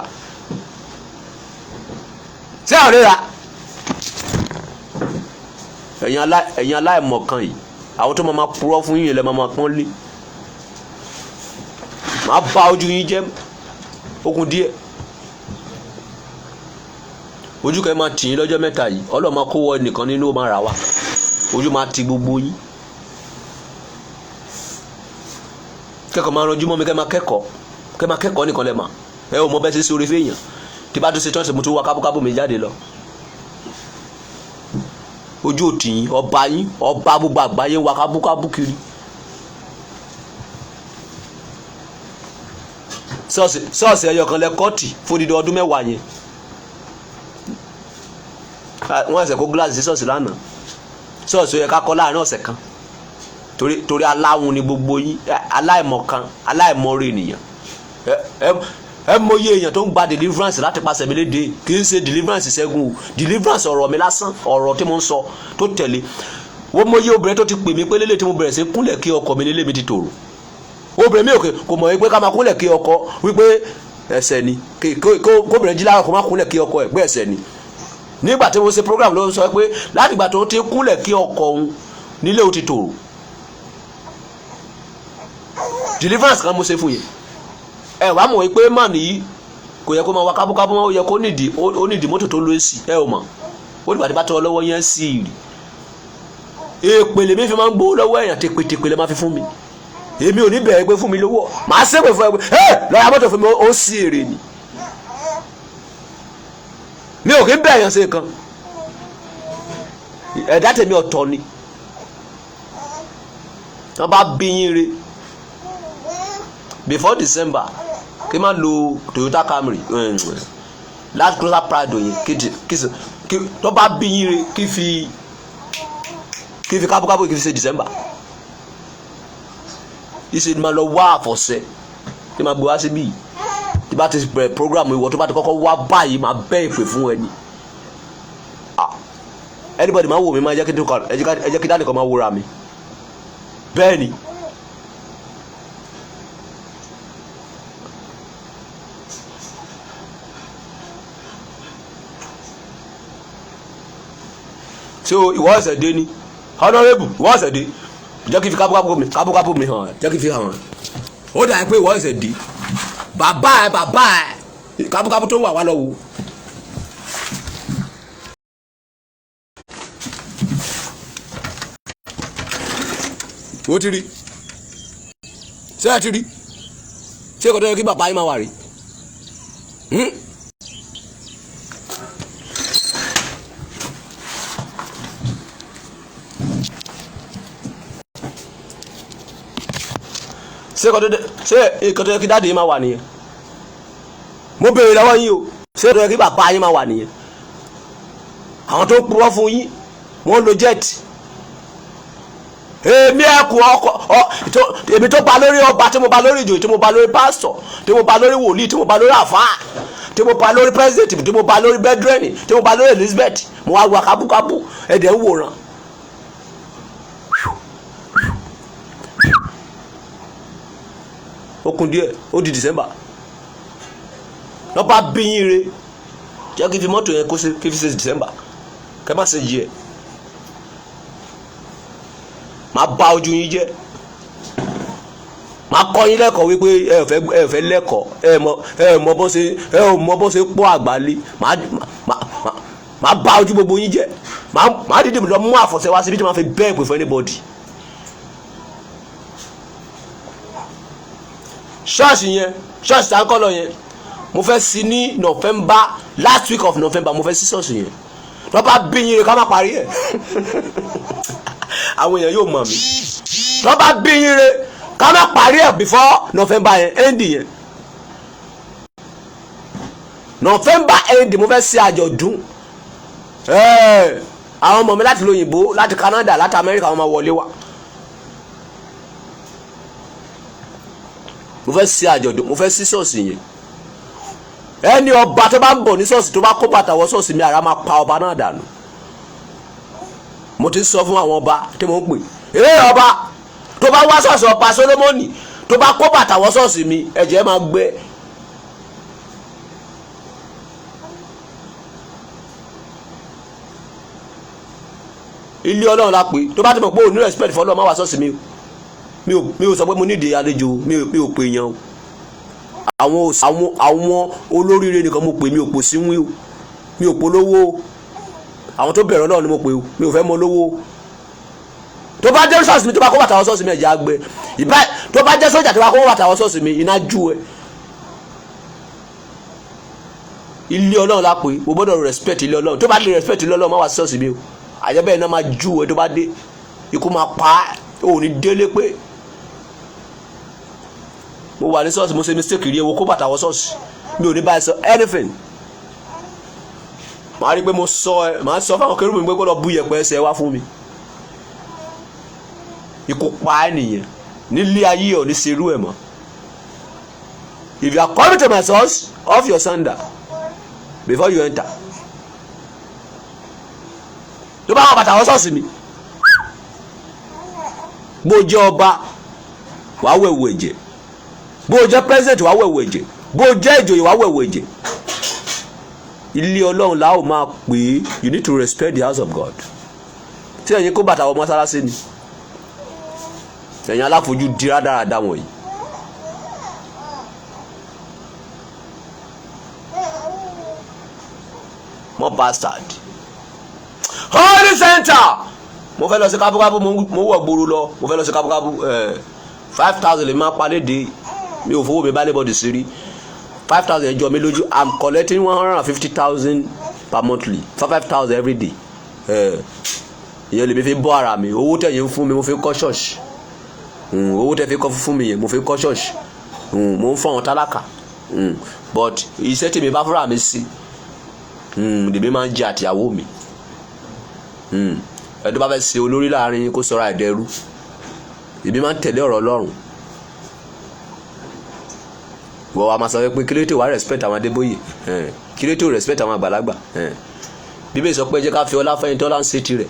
Ṣé ò lè rà? Ẹ̀yin aláìmọ̀kan yìí àwọn tó máa purọ́ fún yín lẹ́ máa pọ́n lé máa bá ojú yín jẹ́ okùn díẹ̀ ojú kan máa tì yín lọ́jọ́ mẹ́ta yìí Ọlọ́run máa kó wọ nìkan nínú ó máa rà wá ojú máa ti gbogbo yín kẹ́kọ̀ọ́ máa ranjú mọ́ mi kẹ́ máa kẹ́kọ̀ọ́ nìkan lẹ́ máa ẹ ò mọ bẹ́ẹ̀ sí orí fèèyàn tí bá tó ṣe tọ́sí mo tún wá kábúkábú mi jáde lọ ojú òtì yín ọba gbogbo àgbáyé wá kábúkábú kiri ṣọ́ọ̀ṣì ẹyọ kan lẹ́kọ́ọ̀tì fódìdí ọdún mẹ́wàá yẹn wọ́n ẹsẹ̀ kó gíláàsì sí ṣọ́ọ̀ṣì lánàá ṣọ́ọ̀ṣì yẹ ká kọ́ láàrin ọ̀sẹ̀ kan torí aláwọn ni gbogbo yín aláìmọ̀kan aláìmọ̀ọ́rẹ́ ènìyàn ẹ mọye èèyàn tó ń gba deliverance láti pàṣẹ mi léde kì í ṣe deliverance ṣẹ́gun o deliverance ọ̀rọ̀ mi lásán ọ̀rọ̀ tí mo ń sọ tó tẹ̀lé wọ́n mọye obìnrin tó ti pè mí pé lélẹ̀ tí mo bẹ̀rẹ̀ sí kúnlẹ̀ kí ọkọ mi lélẹ̀ mi ti tòrò obìnrin mi kò mọ̀ wípé ká máa kúnlẹ̀ kí ọkọ wípé ẹ̀ṣẹ̀ ni kóbìnrin jí lára kó máa kúnlẹ̀ kí ọkọ ẹ̀ pé ẹ̀ṣẹ̀ ni nígbà tí mo ṣe program ló ń sọ pé láti ìgbà tó ti kúnlẹ̀ kí ọkọ òun nílé ó ti tòrò deliverance kan mo ṣe fún yẹn ẹ wàá mọ̀ pé mà nìyí kò yẹ kó máa wá kábúkábú ó yẹ kó nídìí mọ́tò tó lo èsì ẹ ò mọ̀ ó dìgbà tí bá tọ́ lọ́wọ́ yẹn sí i èpèlè mi fi máa ń gbowó lọ́wọ́ èèyàn tèpèlè máa fi fún mi èmi ò ní bẹ̀rẹ̀ pé fún mi lówó màá ṣépè fún ẹ pé ẹ lọ́ra mọ́tò fún mi ó sí èrè ni mi ò kí ń bẹ̀yàn ṣe kan ẹ̀dá tèmi ọ̀tọ̀ ni wọ́n bá bí yín re before December kí n máa lo Toyota Camry Land Cruiser Prado yẹn kí tó bá bí yín re kí fi kábúkábú kí fi ṣe December ìṣe ni máa lọ wá àfọ̀ṣẹ kí n máa gbé wá síbí tí bá ti bẹ̀rẹ̀ program ìwọ tó bá ti kọ́kọ́ wá báyìí máa bẹ́ ìpè fún ẹni anybody máa wò mí máa jẹ́ kí dánìkan máa wúra mi bẹ́ẹ̀ ni ṣé ìwọ ẹsẹ̀ dé ni honourable ìwọ ẹsẹ̀ dé jẹ́ kí fi kábúkábú mi hàn jẹ́ kí fi hàn ó dà pé ìwọ ẹsẹ̀ dé bàbá ẹ kábúkábú tó wà wá lọ wò. ó ti rí ṣé ẹ ti rí ṣé kò tó yẹ kí bàbá yín máa wà rí. ṣé kò tó yẹ kí dáàdì yín máa wà nìyẹn mo béèrè lọ́wọ́ yín o ṣé kò tó yẹ kí bàbá yín máa wà nìyẹn àwọn tó purọ́ fún yín wọ́n lo jet èmi ẹkùn ọkọ èmi tó ba lórí ọba tí mo ba lórí ìjòyè tí mo ba lórí pásítọ̀ tí mo ba lórí wòlíì tí mo ba lórí àfáà tí mo ba lórí president tí mo ba lórí bẹ́dúrẹ́nì tí mo ba lórí Elizabeth mo wá wá kábúkábú ẹ̀dẹ̀ ń wòran. ó kún díẹ̀ ó di December lọ́ba bí yín re jẹ́ kí n fi mọ́tò yẹn kí n fi ṣe December kẹ́ má ṣe yí ẹ̀ máa bá ojú yín jẹ́ máa kọ́ yín lẹ́kọ̀ọ́ wípé ẹ fẹ́ lẹ́kọ̀ọ́ ẹ mọ bó ṣe pọ́ àgbálẹ̀ máa bá ojú gbogbo yín jẹ́ máa dídì lọ mú àfọ̀ṣẹ wá síbi tí máa fi bẹ́ẹ̀ pè fún anybody. ṣọ́ọ̀ṣì yẹn ṣọ́ọ̀ṣì tá a kọ́ lọ yẹn mo fẹ́ sí ní November last week of November mo fẹ́ sí ṣọ́ọ̀ṣì yẹn lọ́ba bí yín rẹ̀ ká má parí ẹ̀ àwọn èèyàn yóò mọ̀ mí lọ́ba bí yín rẹ̀ ká má parí ẹ̀ before November yẹn end yẹn November end mo fẹ́ sí àjọ̀dún àwọn ọmọ mi láti lóyìnbó láti Canada láti America wọ́n máa wọlé wá. mo fẹ́ sí àjọ̀dún mo fẹ́ sí ṣọ́ọ̀ṣì yẹn ẹni ọba tó bá ń bọ̀ ní ṣọ́ọ̀ṣì tó bá kó bàtà wọ ṣọ́ọ̀ṣì mi ara máa pa ọba náà dànù mo ti sọ fún àwọn ọba tí mo ń pè ọba tó bá wá ṣọ́ọ̀ṣì ọba Solomoni tó bá kó bàtà wọ ṣọ́ọ̀ṣì mi ẹ̀jẹ̀ máa gbẹ. ilé Ọlọ́run la pè tó bá ti mọ̀ pé o ní respect fún Ọlọ́run má wá ṣọ́ọ̀ṣì mi ò sọ pé mo nídìí àlejò mi ò pè yàn o àwọn olóríire nìkan mo pè mi ò pò síwín o mi ò polówó àwọn tó bẹ̀rẹ̀ Ọlọ́run ni mo pè o mi ò fẹ́ mọ lówó tó bá jẹ́ ṣọ́ọ̀ṣì mi tó bá kó bàtà wọ ṣọ́ọ̀ṣì mi ẹ̀jẹ̀ àgbẹ̀ tó bá jẹ́ sójà tó bá kó bàtà wọ ṣọ́ọ̀ṣì mi iná jú ẹ ilé Ọlọ́run la pè o gbọ́dọ̀ respect ilé Ọlọ́run tó bá lè respect ilé Ọlọ́run má wá ṣọ́ọ̀ṣì mi o àjẹbẹ́ iná máa jú ẹ tó bá dé ikú máa pa ò ní délé pé mo wà ní ṣọ́ọ̀ṣì mo ṣe mistake rí ewo kó bàtà wọ ṣọ́ọ̀ṣì mi ò ní báyìí sọ anything màá rí pé mo sọ ẹ màá sọ fáwọn kérúbù mi pé kó lọ bú yẹ̀pẹ̀ ẹsẹ̀ wá fún mi ikú pa ẹ nìyẹn nílé ayé ò ní ṣerú ẹ mọ́ if you are coming to my house off your sandal before you enter tó bá wọ bàtà wọ ṣọ́ọ̀ṣì mi bó jẹ́ ọba wàá wẹ̀wù ẹ̀jẹ̀ bó jẹ́ president wàá wẹ̀wù ẹ̀jẹ̀ bó jẹ́ ìjòyè wàá wẹ̀wù ẹ̀jẹ̀ ilé Ọlọ́run la ó máa pè é you need to respect the house of God tí ẹ̀yin kó bàtà wọ mọ́sálásí ni ẹ̀yin aláfojú di rádaràda wọ̀nyí mọ́ bastard holy center mo fẹ́ lọ sí kábúkábú mo wọ̀ gbòòrò lọ mo fẹ́ lọ sí kábúkábú 5,000 lè máa palẹ̀ dé mi ò fowó mi bá lébọ̀dì sí rí 5,000 ẹjọ́ mi lójú I'm collecting 150,000 per monthly 5,000 every day ìyẹn lè mi fi bọ́ ara mi owó tẹ̀yìn fún mi mo fi kọ́ ṣọ́ọ̀ṣì owó tẹ̀ fi kọ́ fún mi yẹn mo fi kọ́ ṣọ́ọ̀ṣì mo ń fọ́ àwọn tálákà but iṣẹ́ tí mi bá fúnra mi sí lèmi máa ń jẹ àtìyàwó mi ẹni tó bá fẹ́ ṣe olórí láàrin kó sọra ẹ̀dẹ́rú èmi máa ń tẹ̀lé ọ̀rọ̀ Ọlọ́run wọ́n wa máa sọ pé kí ló tó wá respect àwọn Adébóyè kí ló tó respect àwọn àgbàlagbà Bíbélì sọ pé jẹ́ ká fi ọlá fẹ́yìn tó lá ń ṣe tirẹ̀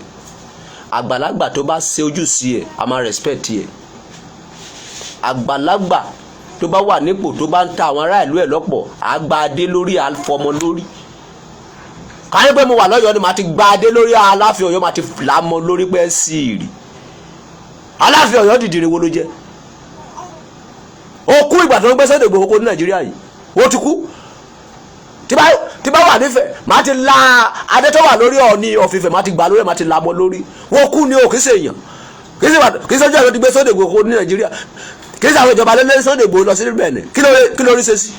àgbàlagbà tó bá ṣe ojú sí ẹ̀ a máa respect ẹ̀ àgbàlagbà tó bá wà nípò tó bá ń ta àwọn ará ìlú ẹ̀ lọ́pọ̀ àgbà adé lórí àfọmọ lórí káyọ̀ pé mo wà lọ́yọ̀ọ́ ni màá ti gba adé lórí Aláàfin Ọ̀yọ́ màá ti fìlàmọ́ lórí pé sí rí Aláàfin Ọ̀yọ́ dìdìrín wo ló jẹ́ ó kú ìgbà tó ń gbé Sunday Igboho kó ní Nàìjíríà yìí ó ti kú tí bá wà nífẹ̀ẹ́ màá ti la adé tó wà lórí Ọọ̀ni of Ifẹ̀ màá ti gbà lórí ẹ̀ màá ti la mọ́ lórí wọ́n kú ni o kì í ṣe èèyàn kì í ṣe ọjọ́ ìlú ti gbé Sunday Igboho kó ní Nàìjíríà kì í ṣe àwọn ìjọba lẹ́lẹ́ Sunday Igboho lọ sí Benin kí ló rí ṣe sí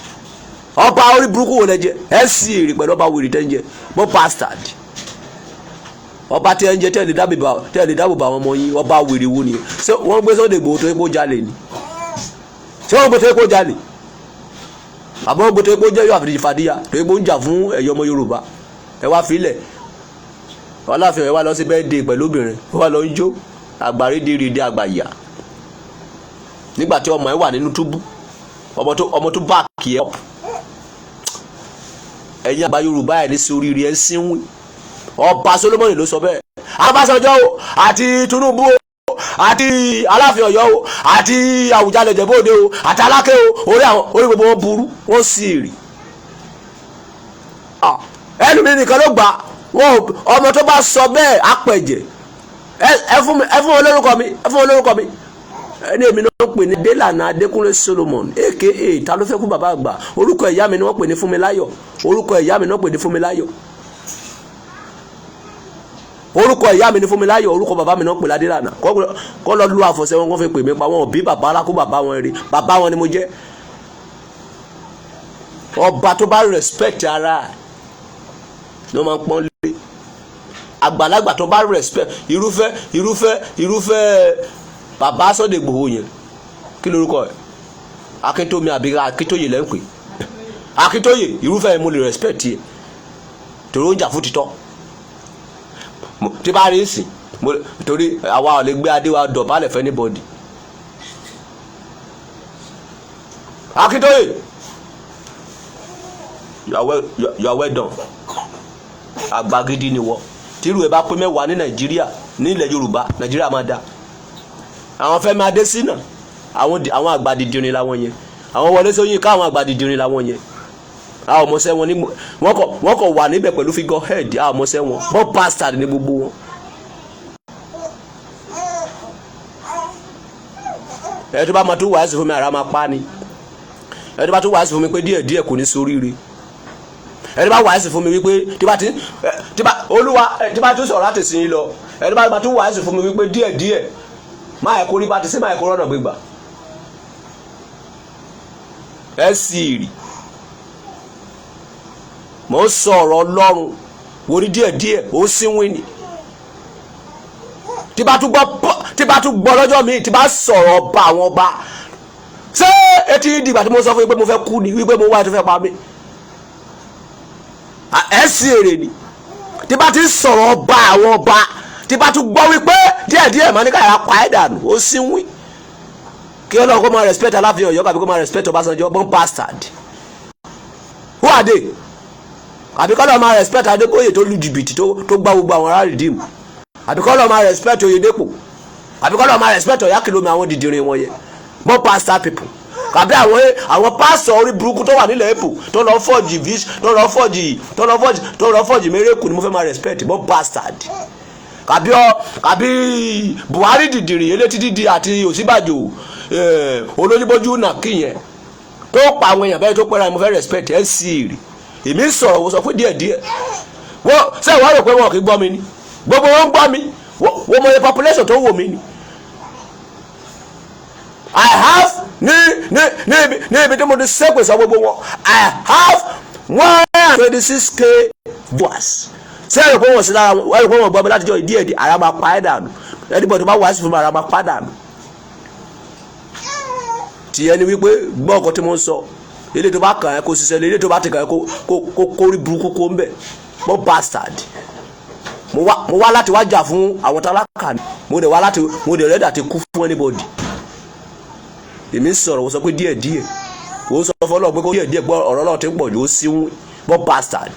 ọba orí burúkú wo lẹ jẹ ẹ sì èrè pẹ̀lú ọba wèrè tẹ́ ń jẹ mọ́ bastard ọba tẹ́ ń jẹ tẹ́ lè dáàbò bá àwọn ọmọ yín ọba wèrè wo ni ṣé wọ́n gbé Sunday Igboho tó yẹ kó jalè ni ṣé wọ́n gbé tó yẹ kó jalè àbọ̀ gbé tó yẹ kó jẹ́ yóò àfìdí fàdíyà tó yẹ kó ń jà fún ẹ̀yọ́ ọmọ Yorùbá ẹ wá filẹ̀ Aláàfin Ọ̀yọ́ wá lọ sí bẹ́ẹ̀dẹ̀ pẹ̀lú obìnrin ó wá lọ ń jó àgbàrédèrèdè àgbàyà nígbà tí ọmọ ẹ wà nínú túbú ọmọ tó bá kì í up ẹ̀yin àgbà Yorùbá ẹ̀ ní sí oríire ẹ̀ ń sínwìn ọba Solomoni ló sọ bẹ́ẹ̀ Abásanjọ́ o àti Tinubu o àti Aláàfin Ọ̀yọ́ o àti Àwùjalẹ̀ Ìjẹ̀bú-Òde o àti Aláké o orí gbogbo wọn burú wọn sì rí ẹnu mi nìkan ló gbà wọn ọmọ tó bá sọ bẹ́ẹ̀ apẹ̀jẹ̀ ẹ fún olórúkọ mi ẹni èmi náà pè ní Délànà Adékúnlé Solomon aka ta ló fẹ́ kú bàbá àgbà orúkọ ìyá mi ni wọ́n pè ní Fúnmiláyọ̀ orúkọ ìyá mi ni wọ́n pè ní Fúnmiláyọ̀ orúkọ ìyá mi ni Fúnmiláyọ̀ orúkọ bàbá mi ni wọ́n pè Ládélànà kọ́ lọ lu àfọ̀sẹ́ wọn kọ́ fi pè mí pa wọn bí bàbá alákó bàbá wọn rí bàbá wọn ni mo jẹ́ ọba tó bá respect ara ni wọ́n máa ń pọ́n lé àgbàlagbà tó bá respect irúfẹ́ bàbá Sunday Igboho yẹn kí lórúkọ ẹ Akíntómi àbí Akíntóyè lẹ́ ń pè Akíntóyè irúfẹ́ mo lè respect yẹ torí ó ń jà fún títọ́ tí bá rí ìsìn torí àwa ò lè gbé adé wa dọ̀bálẹ̀ fẹ́ anybody Akíntóyè you are well done àgbà gidi ni wọ́n tírú ẹ bá pé mẹ́wàá ní Nàìjíríà ní ilẹ̀ Yorùbá Nàìjíríà máa dá àwọn Fẹ́mi Adésínà àwọn àgbàdìdìrín làwọn yẹn àwọn Wọlé Ṣóyínká àwọn àgbàdìdìrín làwọn yẹn àwọn ọmọọṣẹ́ wọn ní wọ́n kọ̀ wà níbẹ̀ pẹ̀lú figure head àwọn ọmọọṣẹ́ wọn bọ́ bastard ní gbogbo wọn ẹ tó bá máa tó wàásù fún mi ara máa pa ni, ẹ tó bá tó wàásù fún mi pé díẹ̀ kò ní ṣoríire, ẹ tó bá wàásù fún mi wípé olúwa tí bá tún sọ̀rọ̀ láti sìn lọ, ẹ tó bá tún wàásù fún mi wípé díẹ̀ máa ẹ̀ kó rí bá ti ṣe máa ẹ̀ kó rọ́nà gbégbà ẹ sì rí mo sọ̀rọ̀ Ọlọ́run wo ní díẹ̀ ó síwìn ni tí bá tún gbọ́ lọ́jọ́ mi tí bá sọ̀rọ̀ ọba àwọn ọba ṣé etí dìgbà tí mo sọ fún yín pé mo fẹ́ kú ni wípé mo wá tó fẹ́ pa mí ẹ sì èrè ni tí bá ti sọ̀rọ̀ ọba àwọn ọba tí bá tún gbọ́ wípé díẹ̀ máa ní káyà pa ẹ̀ dànù ó síwìn kí Ọlọ́run kó máa respect Aláàfin Ọ̀yọ́ kàbí kó máa respect Ọbásanjọ́ bọ́n bastard who are they àbí kọ́ lọ́ọ́ máa respect Adébóyè tó lu jìbìtì tó gbá gbogbo àwọn ará rìdíìmù àbí kọ́ lọ́ọ́ máa respect Oyèdépò àbí kọ́ lọ́ọ́ máa respect Ọ̀yákìlómi àwọn dìdìrín wọn yẹ bọ́n bastard people kàbí àwọn pásọ̀ orí burúkú tó wà nílẹ̀ èpò tó lọ fọ́ọ̀jì mérekù ni mo fẹ́ máa respect bọ́n bastard kàbí Buhari dìdìrín elétí dídì àti Ọ̀ṣínbàjò olóyìnbójú náà kíyẹn tó pa àwọn èèyàn bẹ́ẹ̀ tó pẹ́ra mo fẹ́ respect ẹ̀ sí rí èmi sọ̀rọ̀ wo sọ pé díẹ̀ wọ́n ṣe wọ́n rò pé wọn kì í gbọ́ mi ni gbogbo wọn ń gbọ́ mi wọ́n mọ iye population tó wò mí ni I have ní ibi tí mo ti ṣépè sọ gbogbo wọn I have 126k viewers ṣé ẹ̀rọ pé wọ́n sí lára wọ́n rò pé wọ́n gbọ́ mi láti jọ díẹ̀ ara máa pa ẹ̀ dànù anybody bá wá sí fún mi ara máa pa dànù tí ẹni wípé gbọ́ ọkọ̀ tí mo ń sọ ilé tó bá kàn ẹ́ kó ṣiṣẹ́ ilé tó bá ti kàn ẹ́ kó rí burúkú kó ń bẹ̀ mọ́ bastard mo wá láti wá jà fún àwọn tálákà ni mo dẹ̀ rẹ́dà ti kú fún anybody èmi ń sọ̀rọ̀ wọ́n sọ pé díẹ̀ wọ́n sọ fún Ọlọ́run pé kó díẹ̀ gbọ́ ọ̀rọ̀ Ọlọ́run ti ń pọ̀ jù ó sí mọ́ bastard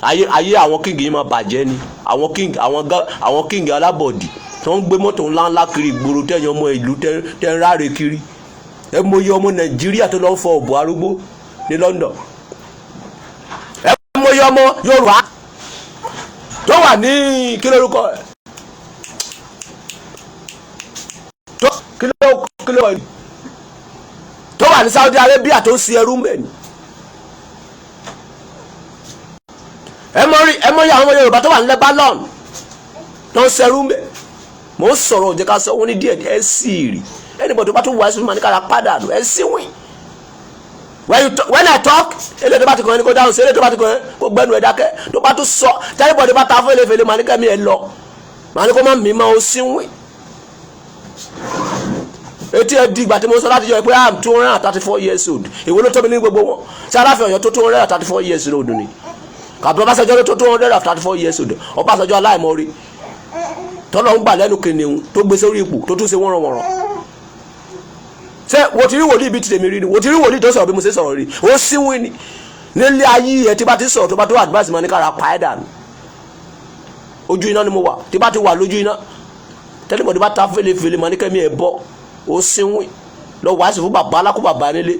ayé àwọn king yìí máa bàjẹ́ ni àwọn king alábọ̀dì tó ń gbé mọ́tò ńláńlá kiri ìgboro tẹ̀yìn ọmọ ìlú tẹ̀ ń ráre kiri ẹ mọyì ọmọ Nàìjíríà tó lọ ń fọ ọ̀bọ̀ arúgbó ní London ẹ mọyì ọmọ Yorùbá tó wà ní kí lórúkọ ẹ tó wà ní Saudi Arabia tó ń sin ẹrú mẹ́ni ẹ mọyì àwọn ọmọ Yorùbá tó wà ní Lebanon tó ń sin ẹrú mẹ́ni mo sọ̀rọ̀ jẹ́ ká sọ wọ́n ní díẹ̀ ẹ sì rí anybody bá tún wá ẹ̀sùn máa ní kára padà nù ẹ sì wìn when I talk eléyìí tó bá ti kàn ní kó dáhùn sí eléyìí tó bá ti kàn ní kó gbẹ́nu ẹ̀ dákẹ́ tó bá tún sọ tẹ́lifọ̀dé bá ta fẹ́lẹ́fẹ́lẹ́ máa ní kẹ́mi ẹ̀ lọ máa ní kó má mi máa ó sì wìn etí ẹ di ìgbà tí mo sọ láti jọ pé I'm 234 years old èwo ló tóbi ní gbogbo wọn ṣé Aláàfin Ọ̀yọ́ tó 234 years old ni kàbí Ọbásanjọ́ ló tó 234 years old Ọbásanjọ́ aláìmọ́rí tọ́lọ́ ń gbà lẹ́nu kìnìún tó gbé sórí ipò tó tún ṣe wọ́nrọ̀wọ̀nrọ̀ ṣé wo ti rí wòlíì ibi tí tèmi rí ni wo ti rí wòlíì tó sọ̀rọ̀ bí mo ṣe sọ̀rọ̀ rí ó síwìn ni nílé ayé ẹ̀ tí bá ti sọ̀rọ̀ tó bá tó advice máa ní kára pa ẹ̀ dànù ojú iná ni mo wà tí bá ti wà lójú iná tẹ́lifọ̀dé bá ta fèlèfèlè máa ní kẹ́mi ẹ̀ bọ́ ó síwìn lọ wàá sì fún bàbá alákó bàbá nílé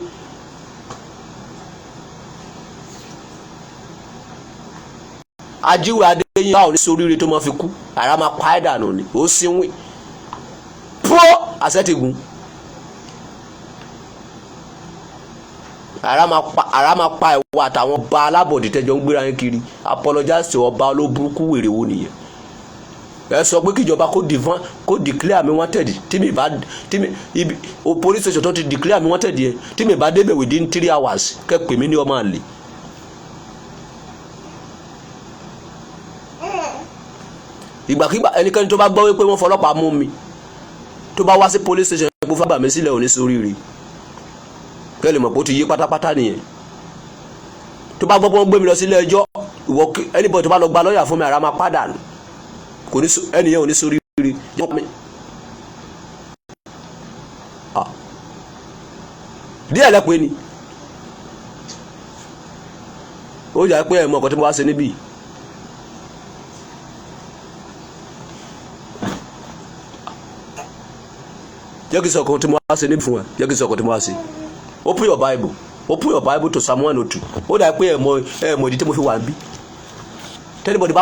ajíwèé adéyìn báwo ní soríire tó máa fi kú ara máa pa ẹ̀ dànù ni ó síwìn pọ́ àṣẹ́tìgún ara máa pa ẹ̀wọ̀ àtàwọn ọba alábọ̀dé tẹ́jọ́ ń gbéra yín kiri apologize ọba olóburúkú wèrè wo nìyẹn ẹ sọ pé kíjọba kó declare mi wanted police station tó ti declare mi wanted yẹn tí mi bá débẹ̀ within 3 hours kẹ́ pè mí ní ọmọ àlè. ìgbàkígbà ẹnikẹ́ni tó bá gbọ́ wípé wọ́n fọlọ́pàá mú mi tó bá wá sí police station ẹgbẹ́ fún àbàmì sílẹ̀ òní sóríire kẹ́ lè mọ̀ pé ó ti yí pátápátá nìyẹn tó bá gbọ́ pé wọ́n gbé mi lọ sílé ẹjọ́ ìwọ anybody tó bá lọ gba lọ́ọ̀yà fún mi ara máa pàdánù kò ní ẹnìyẹn ò ní sóríire jẹ́ mi. díẹ̀ lẹ́pẹ́ ni ó yà pé ẹ̀mọ́ ọkọ̀ tí mo wá ṣe níbí. jẹ́ kí n sọ ọkọ̀ tí mo wá ṣe níbí fún ẹ jẹ́ kí n sọ ọkọ̀ tí mo wá ṣe. Open your Bible to Psalm 102 ó dà pé ẹ̀mọ́ ìdí tí mo fi wà níbí. tẹ́nibọ̀dì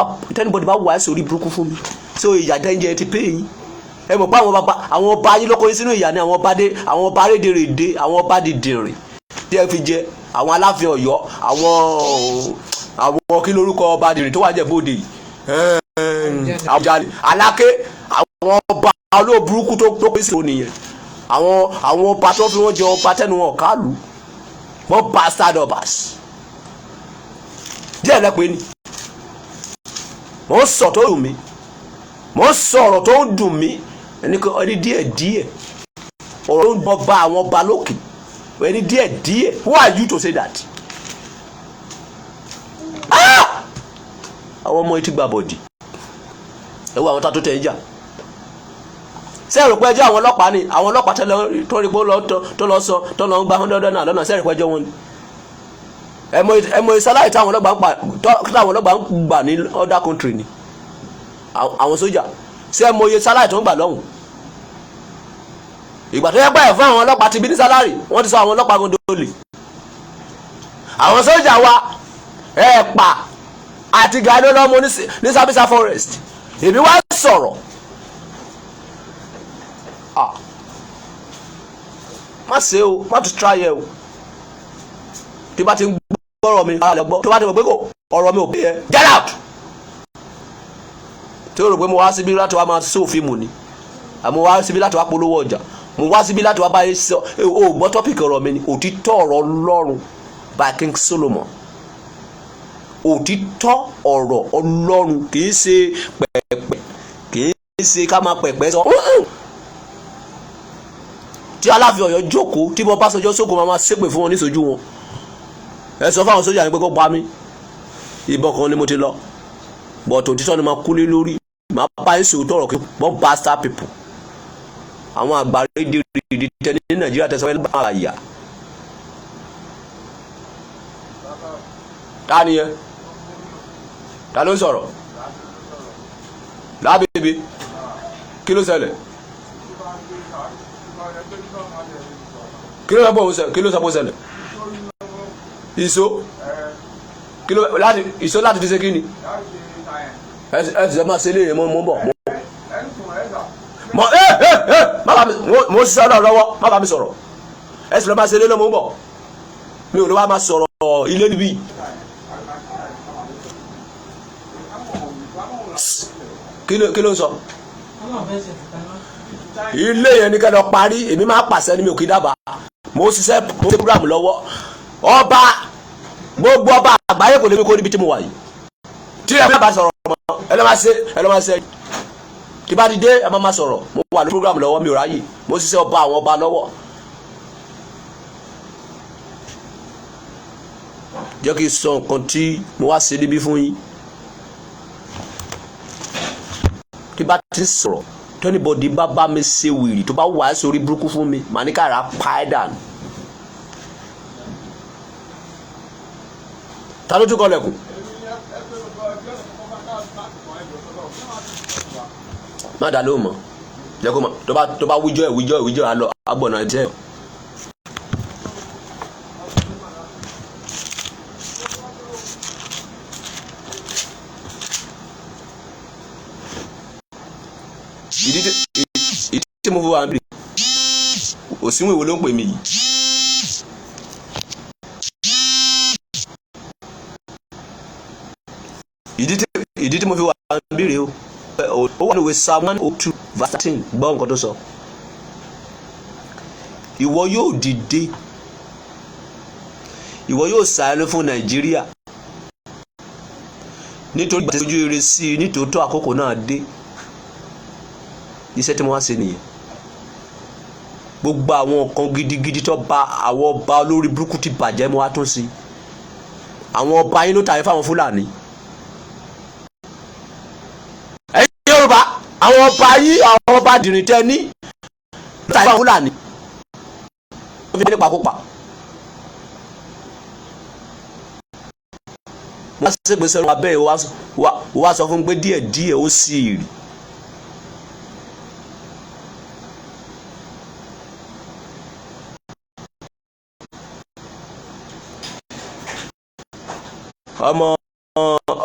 bá wà ẹ́ sórí burúkú fún mi so ìyà dẹ́njẹ́ ti pé yín ẹ mọ̀ pé àwọn ọba yín lọ́kọ́ yín sínú ìyà ni àwọn ọba rédèrèdè àwọn ọba dìdìrìn tí ẹ fi jẹ àwọn Aláàfin Ọ̀yọ́ àwọn kí lórúkọ ọba dìrìn tó wà jẹ bóde àwùjalè Aláké àwọn ọba olóòburúkú tó pèsè òní yẹn àwọn ọba tó fi wọ́n jẹ ọba tẹnu wọn kálù wọ́n bastard obas díẹ̀ lẹ́pẹ́ ni wọ́n sọ tó dùn mí wọ́n sọ̀rọ̀ tó dùn mí ẹni díẹ̀ ọ̀rọ̀ tó ń bọ́ bá àwọn ọba lókè ẹni díẹ̀ who are you to say that? àwọn ọmọ etí gba bọ̀dì ẹ wo àwọn tá tó tẹ̀ ń jà ṣé ẹ rò pé ẹjọ́ àwọn ọlọ́pàá ni àwọn ọlọ́pàá tó rí pé tó lọ sọ tó lọ ń gba $100 náà lọ́nà ṣé ẹ rò pé ẹjọ́ wọn ni ẹ mọ ìsáláì táwọn ọlọ́pàá ń gbà ní other country ni àwọn sójà ṣé ẹ mọ iye sáláì tó ń gbà lọ́hùn ìgbà tó yẹ pẹ́ fún àwọn ọlọ́pàá ti bí ní sálárì wọ́n ti sọ àwọn ọlọ́pàá gan dólè àwọn sójà wa ẹ̀pà àti gàdó lọ́mọ ní Sambisa forest èmi wá sọ̀rọ̀ má ṣe o má tún try ẹ o tí bá ti ń gbọ́rọ̀ mi ara lè gbọ́ tó bá ti mọ̀ pé kò ọ̀rọ̀ mi ò bí ẹ get out tí ó rò pé mo wá síbí láti wá máa sóò fíìmù ni àmọ́ wá síbí láti wá polówó ọjà mo wá síbí láti wá báyìí sọ o gbọ́ tọ́pìkì ọ̀rọ̀ mi ni òtítọ́ ọ̀rọ̀ Ọlọ́run by King Solomon òtítọ́ ọ̀rọ̀ Ọlọ́run kìí ṣe pẹ̀pẹ̀ kìí ṣe ká máa pẹ̀pẹ̀ sọ tí Aláàfin Ọ̀yọ́ jókòó tí bọ́ bá sọjọ́ sóko máa ṣépè fún wọn níṣojú wọn ẹ sọ fáwọn sójà ní pé kó pa mí ìbọn kan ni mo ti lọ but òtítọ́ ni máa kú lé lórí máa bá ẹ̀ sòótọ́ ọ̀rọ̀ kí wọ́n bastard people àwọn àgbà rédíò tẹni ní Nàìjíríà tẹsán fẹ́ bá àyà ta ni yẹn ta ló ń sọ̀rọ̀ lábẹ́bẹ́ kí ló ṣẹlẹ̀ kí ló sọ pé ó ṣẹlẹ̀ ìṣó ìṣó láti fi ṣe kí ni ẹ ti sọ máa ṣe léèrè mọ́ bọ̀ mo ṣiṣẹ́ ọ̀dọ̀ lọ́wọ́ má bá mi sọ̀rọ̀ ẹ sì lọ́ máa ṣe léèrè mọ́ bọ̀ mi ò lọ́ wá máa sọ̀rọ̀ ilé níbí kí ló ń sọ ilé yẹn ní kẹ́lọ́ parí èmi máa pàṣẹ ní mi ò kí dábàá mo ṣiṣẹ́ mo ṣe program lọ́wọ́ ọba gbogbo ọba àgbáyé kò lè mi kó níbi tí mo wà yìí tí ẹ bá sọ̀rọ̀ mọ́ ẹ lọ́ máa ṣe tí bá ti dé ẹ máa sọ̀rọ̀ mo wà ní program lọ́wọ́ mi ò ráyè mo ṣiṣẹ́ ọba àwọn ọba lọ́wọ́ jẹ́ kí n sọ nǹkan tí mo wá ṣe níbí fún yín tí bá ti sọ̀rọ̀ tẹ́nibọ̀dì bá mi ṣe wìrì tó bá wà á sórí burúkú fún mi màá ní kára pa ẹ́ dànù. ta ló tún kọ́ lẹ́kùn. má dà lóhùn mọ́ jẹ́ kó mọ̀ tó bá wíjọ́ àlọ́ agbọ̀nà jẹ́. ìdí tí mo fi wà níbi òsínwó ìwé ló ń pè mí yìí. ìdí tí mo fi wà níbi rèé o ó wà lówe Psalm 102 verse 13 gbọ́ nǹkan tó sọ. ìwọ yóò dìde ìwọ yóò sáré fún Nàìjíríà nítorí ìgbà tí ojú rere sí i nítòótọ́ àkókò náà dé. iṣẹ́ tí mo wá ṣe nìyẹn gbogbo àwọn nǹkan gidigidi tó bá àwọn ọba olórí burúkú ti bàjẹ́ mo wá tún sí àwọn ọba yín ló tàyè fáwọn Fúlàní ẹ̀yin Yorùbá àwọn ọba yín àwọn ọba dìrín tẹ ní ló tàyè fáwọn Fúlàní wọ́n fi nípa kópa wọ́n ṣègbésẹ̀ lọ́wọ́ abẹ́ wá sọ fún pé díẹ̀díẹ̀ ó sì rí.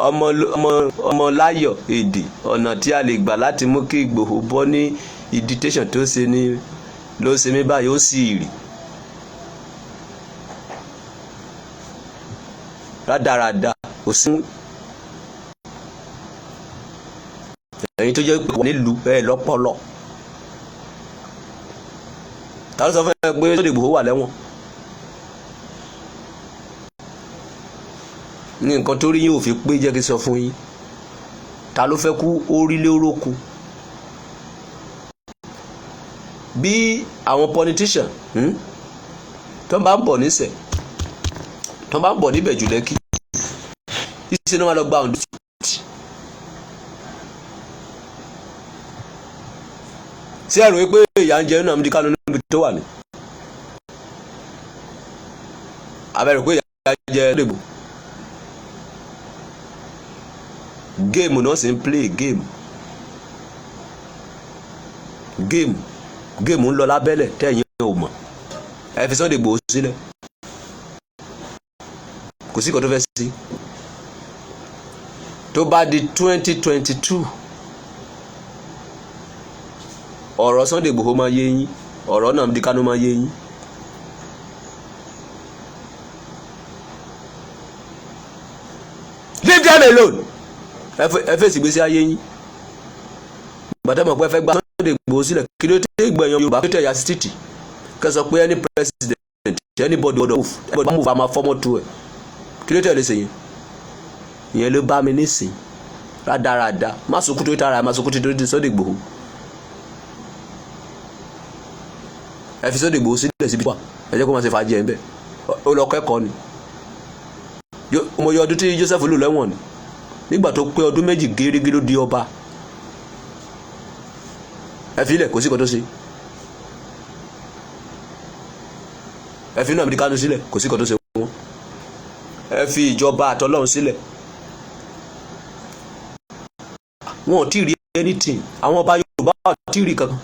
ọmọ láyọ̀ èdè ọ̀nà tí a lè gbà láti mú kí Ìgbòho bọ́ ní ìdítéṣàn tó ṣe ní ló ṣe mí báyìí ó sì rí rádaràda kò sí ẹ̀yin tó jẹ́ pé wọ́n nílùú ẹ̀ lọ́pọlọ ta ló sọ fún ẹ pé Sunday Igboho wà lẹ́wọ̀n ní nǹkan tó rí yín ò fi pé jẹ́ kí n sọ fún yín ta ló fẹ́ kú orílẹ̀ orókù bí àwọn politician tó bá ń bọ̀ nísẹ̀ tó bá ń bọ̀ níbẹ̀ jù lẹ́kì ìṣe ni wọ́n lọ gba ọ̀dọ́ sí ẹ̀rù wípé ìyá ń jẹ nínú Nnamdi Kanu níbi tó wà ní abẹ́rẹ́ pé ìyá ń jẹ lẹ́gbò géèmù náà sì ń play géèmù ń lọ lábẹ́lẹ̀ tẹ́yìn ò mọ̀ ẹ fi Sunday Igboho sílẹ̀ kò sí kan tó fẹ́ sí tó bá di 2022 ọ̀rọ̀ Sunday Igboho máa yé yín ọ̀rọ̀ Nnamdi Kanu máa yé yín leave them alone ẹ fèsì gbèsè ayé yín gbàtà mọ̀ pé ẹ fẹ́ gba Sunday Igboho sílẹ̀ kí ló tẹ́ gbẹ̀yàn Yorùbá tó tẹ̀ ya sí títì kẹsàn pé any president anybody order move everybody move àmà fọ́mọ́ tu ẹ̀ kí ló tẹ̀ lè sèyìn ìyẹn ló bá mi nísìn rádaràda má sunkún tó tara má sunkún tó di Sunday Igboho ẹ fi Sunday Igboho sílẹ̀ síbi wà ẹ jẹ́ kó máa ṣe fàájì ẹ̀ ń bẹ̀ ó lọ kẹ́kọ̀ọ́ ni mo yọ ọdún tí Joseph lò lẹ́wọ̀n ni nígbà tó pé ọdún méjì gérégé ló di ọba ẹ fi ilẹ̀ kò sí kan tó ṣe ẹ fi Nnamdi Kanu sílẹ̀ kò sí kan tó ṣe wọ́n ẹ fi ìjọba àtọlọ́run sílẹ̀ wọn ò tí ì rí anything àwọn ọba Yorùbá ò tí ì rí kankan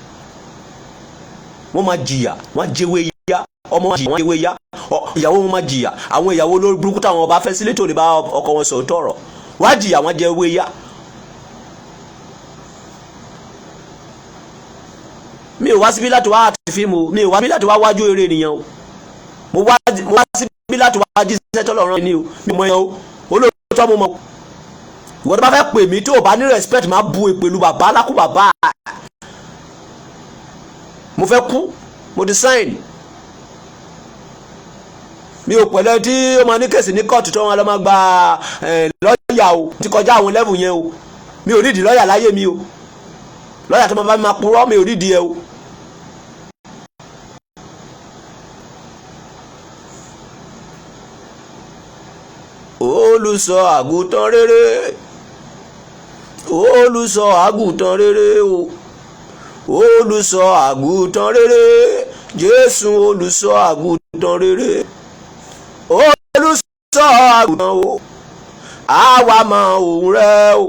wọ́n máa jìyà wọ́n jẹ́wé yá ọmọ wọn jìyà wọ́n jẹ́wé yá ìyàwó wọn máa jìyà àwọn ìyàwó olórí burúkú táwọn ọba fẹ́ sílé tó lè bá ọkọ wọn sọ̀rọ̀ tọ̀rọ̀ wọ́n á jìyà wọ́n jẹ́wé yá. mi ò wá síbí láti wá àti fíìmù mi ò wá síbí láti wá wájú eré ènìyàn o mo wá síbí láti wá jíṣẹ́ tọ́lọ́run ni o mi mọ̀ yẹn o olóòótọ́ mo mọ̀ ìwọ tó bá fẹ́ pè mí tó o bá ní respect máa bu èpèlú bàbá alákú bàbá mo fẹ́ kú mo ti sign mi ò pẹ̀lẹ́ tí ó máa ní kẹ̀sì ní kóòtù tó wọn lọ máa gba lọ́ọ̀yà o ti kọjá àwọn level yẹn o mi ò nídìí lọ́ọ̀yà láyé mi o lọ́ọ̀yà tó máa bá mi máa purọ́ mi ò nídìí ẹ o. olùṣọ́ àgùntàn rere olùṣọ́ àgùntàn rere o olùṣọ́ àgùntàn rere Jésù olùṣọ́ àgùntàn rere olùṣọ́ àgùntàn o àwa mọ òun rẹ o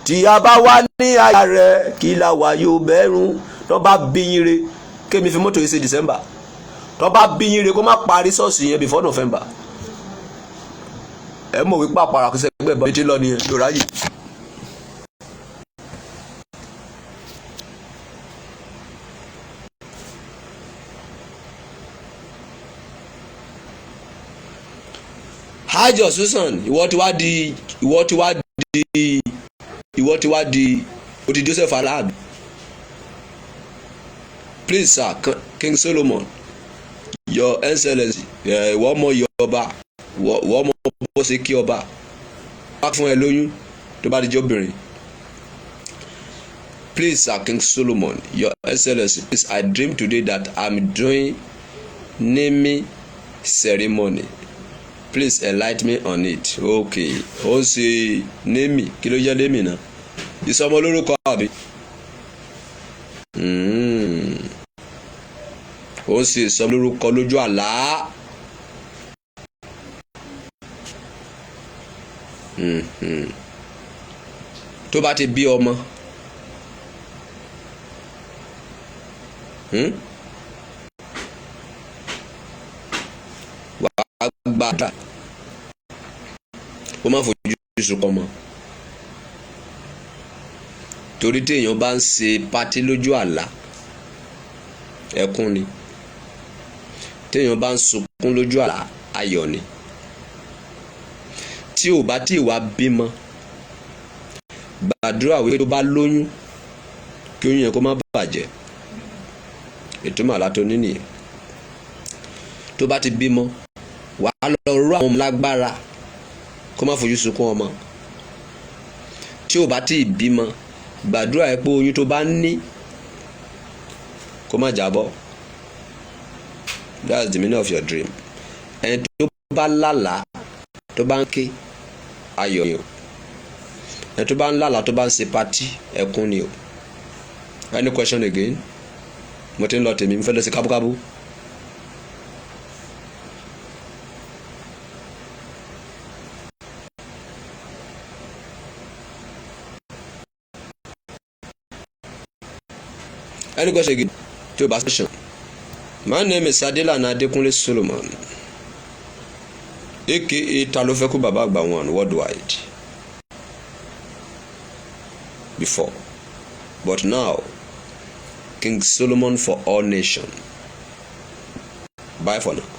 tí a bá wà ní àyà rẹ kí la wà yóò bẹ̀rù tó bá bí yín re kémi fi mọ́tò yìí ṣe December tó bá bí yín re kó má parí ṣọ́ọ̀ṣì yẹn before November ẹ mọ̀ wípé àpàrà kò sẹ́gbẹ́ bá ti lọ nìyẹn ló ráyè. Hajj Susan ìwọ ti wá di odi Joseph Alabi. Please sir, King Solomon, your excellency ìwọ mọ Yorùbá ìwọ mọ bó ṣe kí ọba wá fún ẹ lóyún tó bá di jọbìnrin. Please sir, King Solomon, your excellency, please, I dream today that I'm doing naming ceremony. Please enlighten me on it. Okay. Ó ṣe némì. Kí ló jẹ́ némì náà? Ìsọmọ lórúkọ àbí? Ó ṣe ìsọmọ lórúkọ lójú àlá. Tó bá ti bí ọmọ. Wàá gbàdá. Ó máa fojú sunkún mọ́ torí téèyàn bá ń ṣe pátí lójú àlá ẹkún ni téèyàn bá ń sunkún lójú àlá ayọ̀ ni tí ò bá tí ì wá bímọ gbàdúrà wípé tó bá lóyún kí oyún yẹn kó má bàjẹ́ ìtumọ̀ àlá tó ní nìyẹn tó bá ti bímọ wàá lọ rú àwọn ọmọ lágbára kó má fojú sunkún ọmọ tí ò bá tí ì bímọ gbàdúrà ẹ pé oyún tó bá ní kó má jábọ́. That's the meaning of your dream. ẹni tó bá lálàá tó bá ń ké ayọ̀ ni o ẹni tó bá ń lálàá tó bá ń ṣe pátí ẹkún ni o. Any question again? Mo ti ń lọ tèmi mo fẹ́ lọ sí kábúkábú. Any question again? To your question. My name is Adelana Adekunle Solomon, aka Talofeku Baba Agba One worldwide. Before, but now, King Solomon for all nations. Bye for now.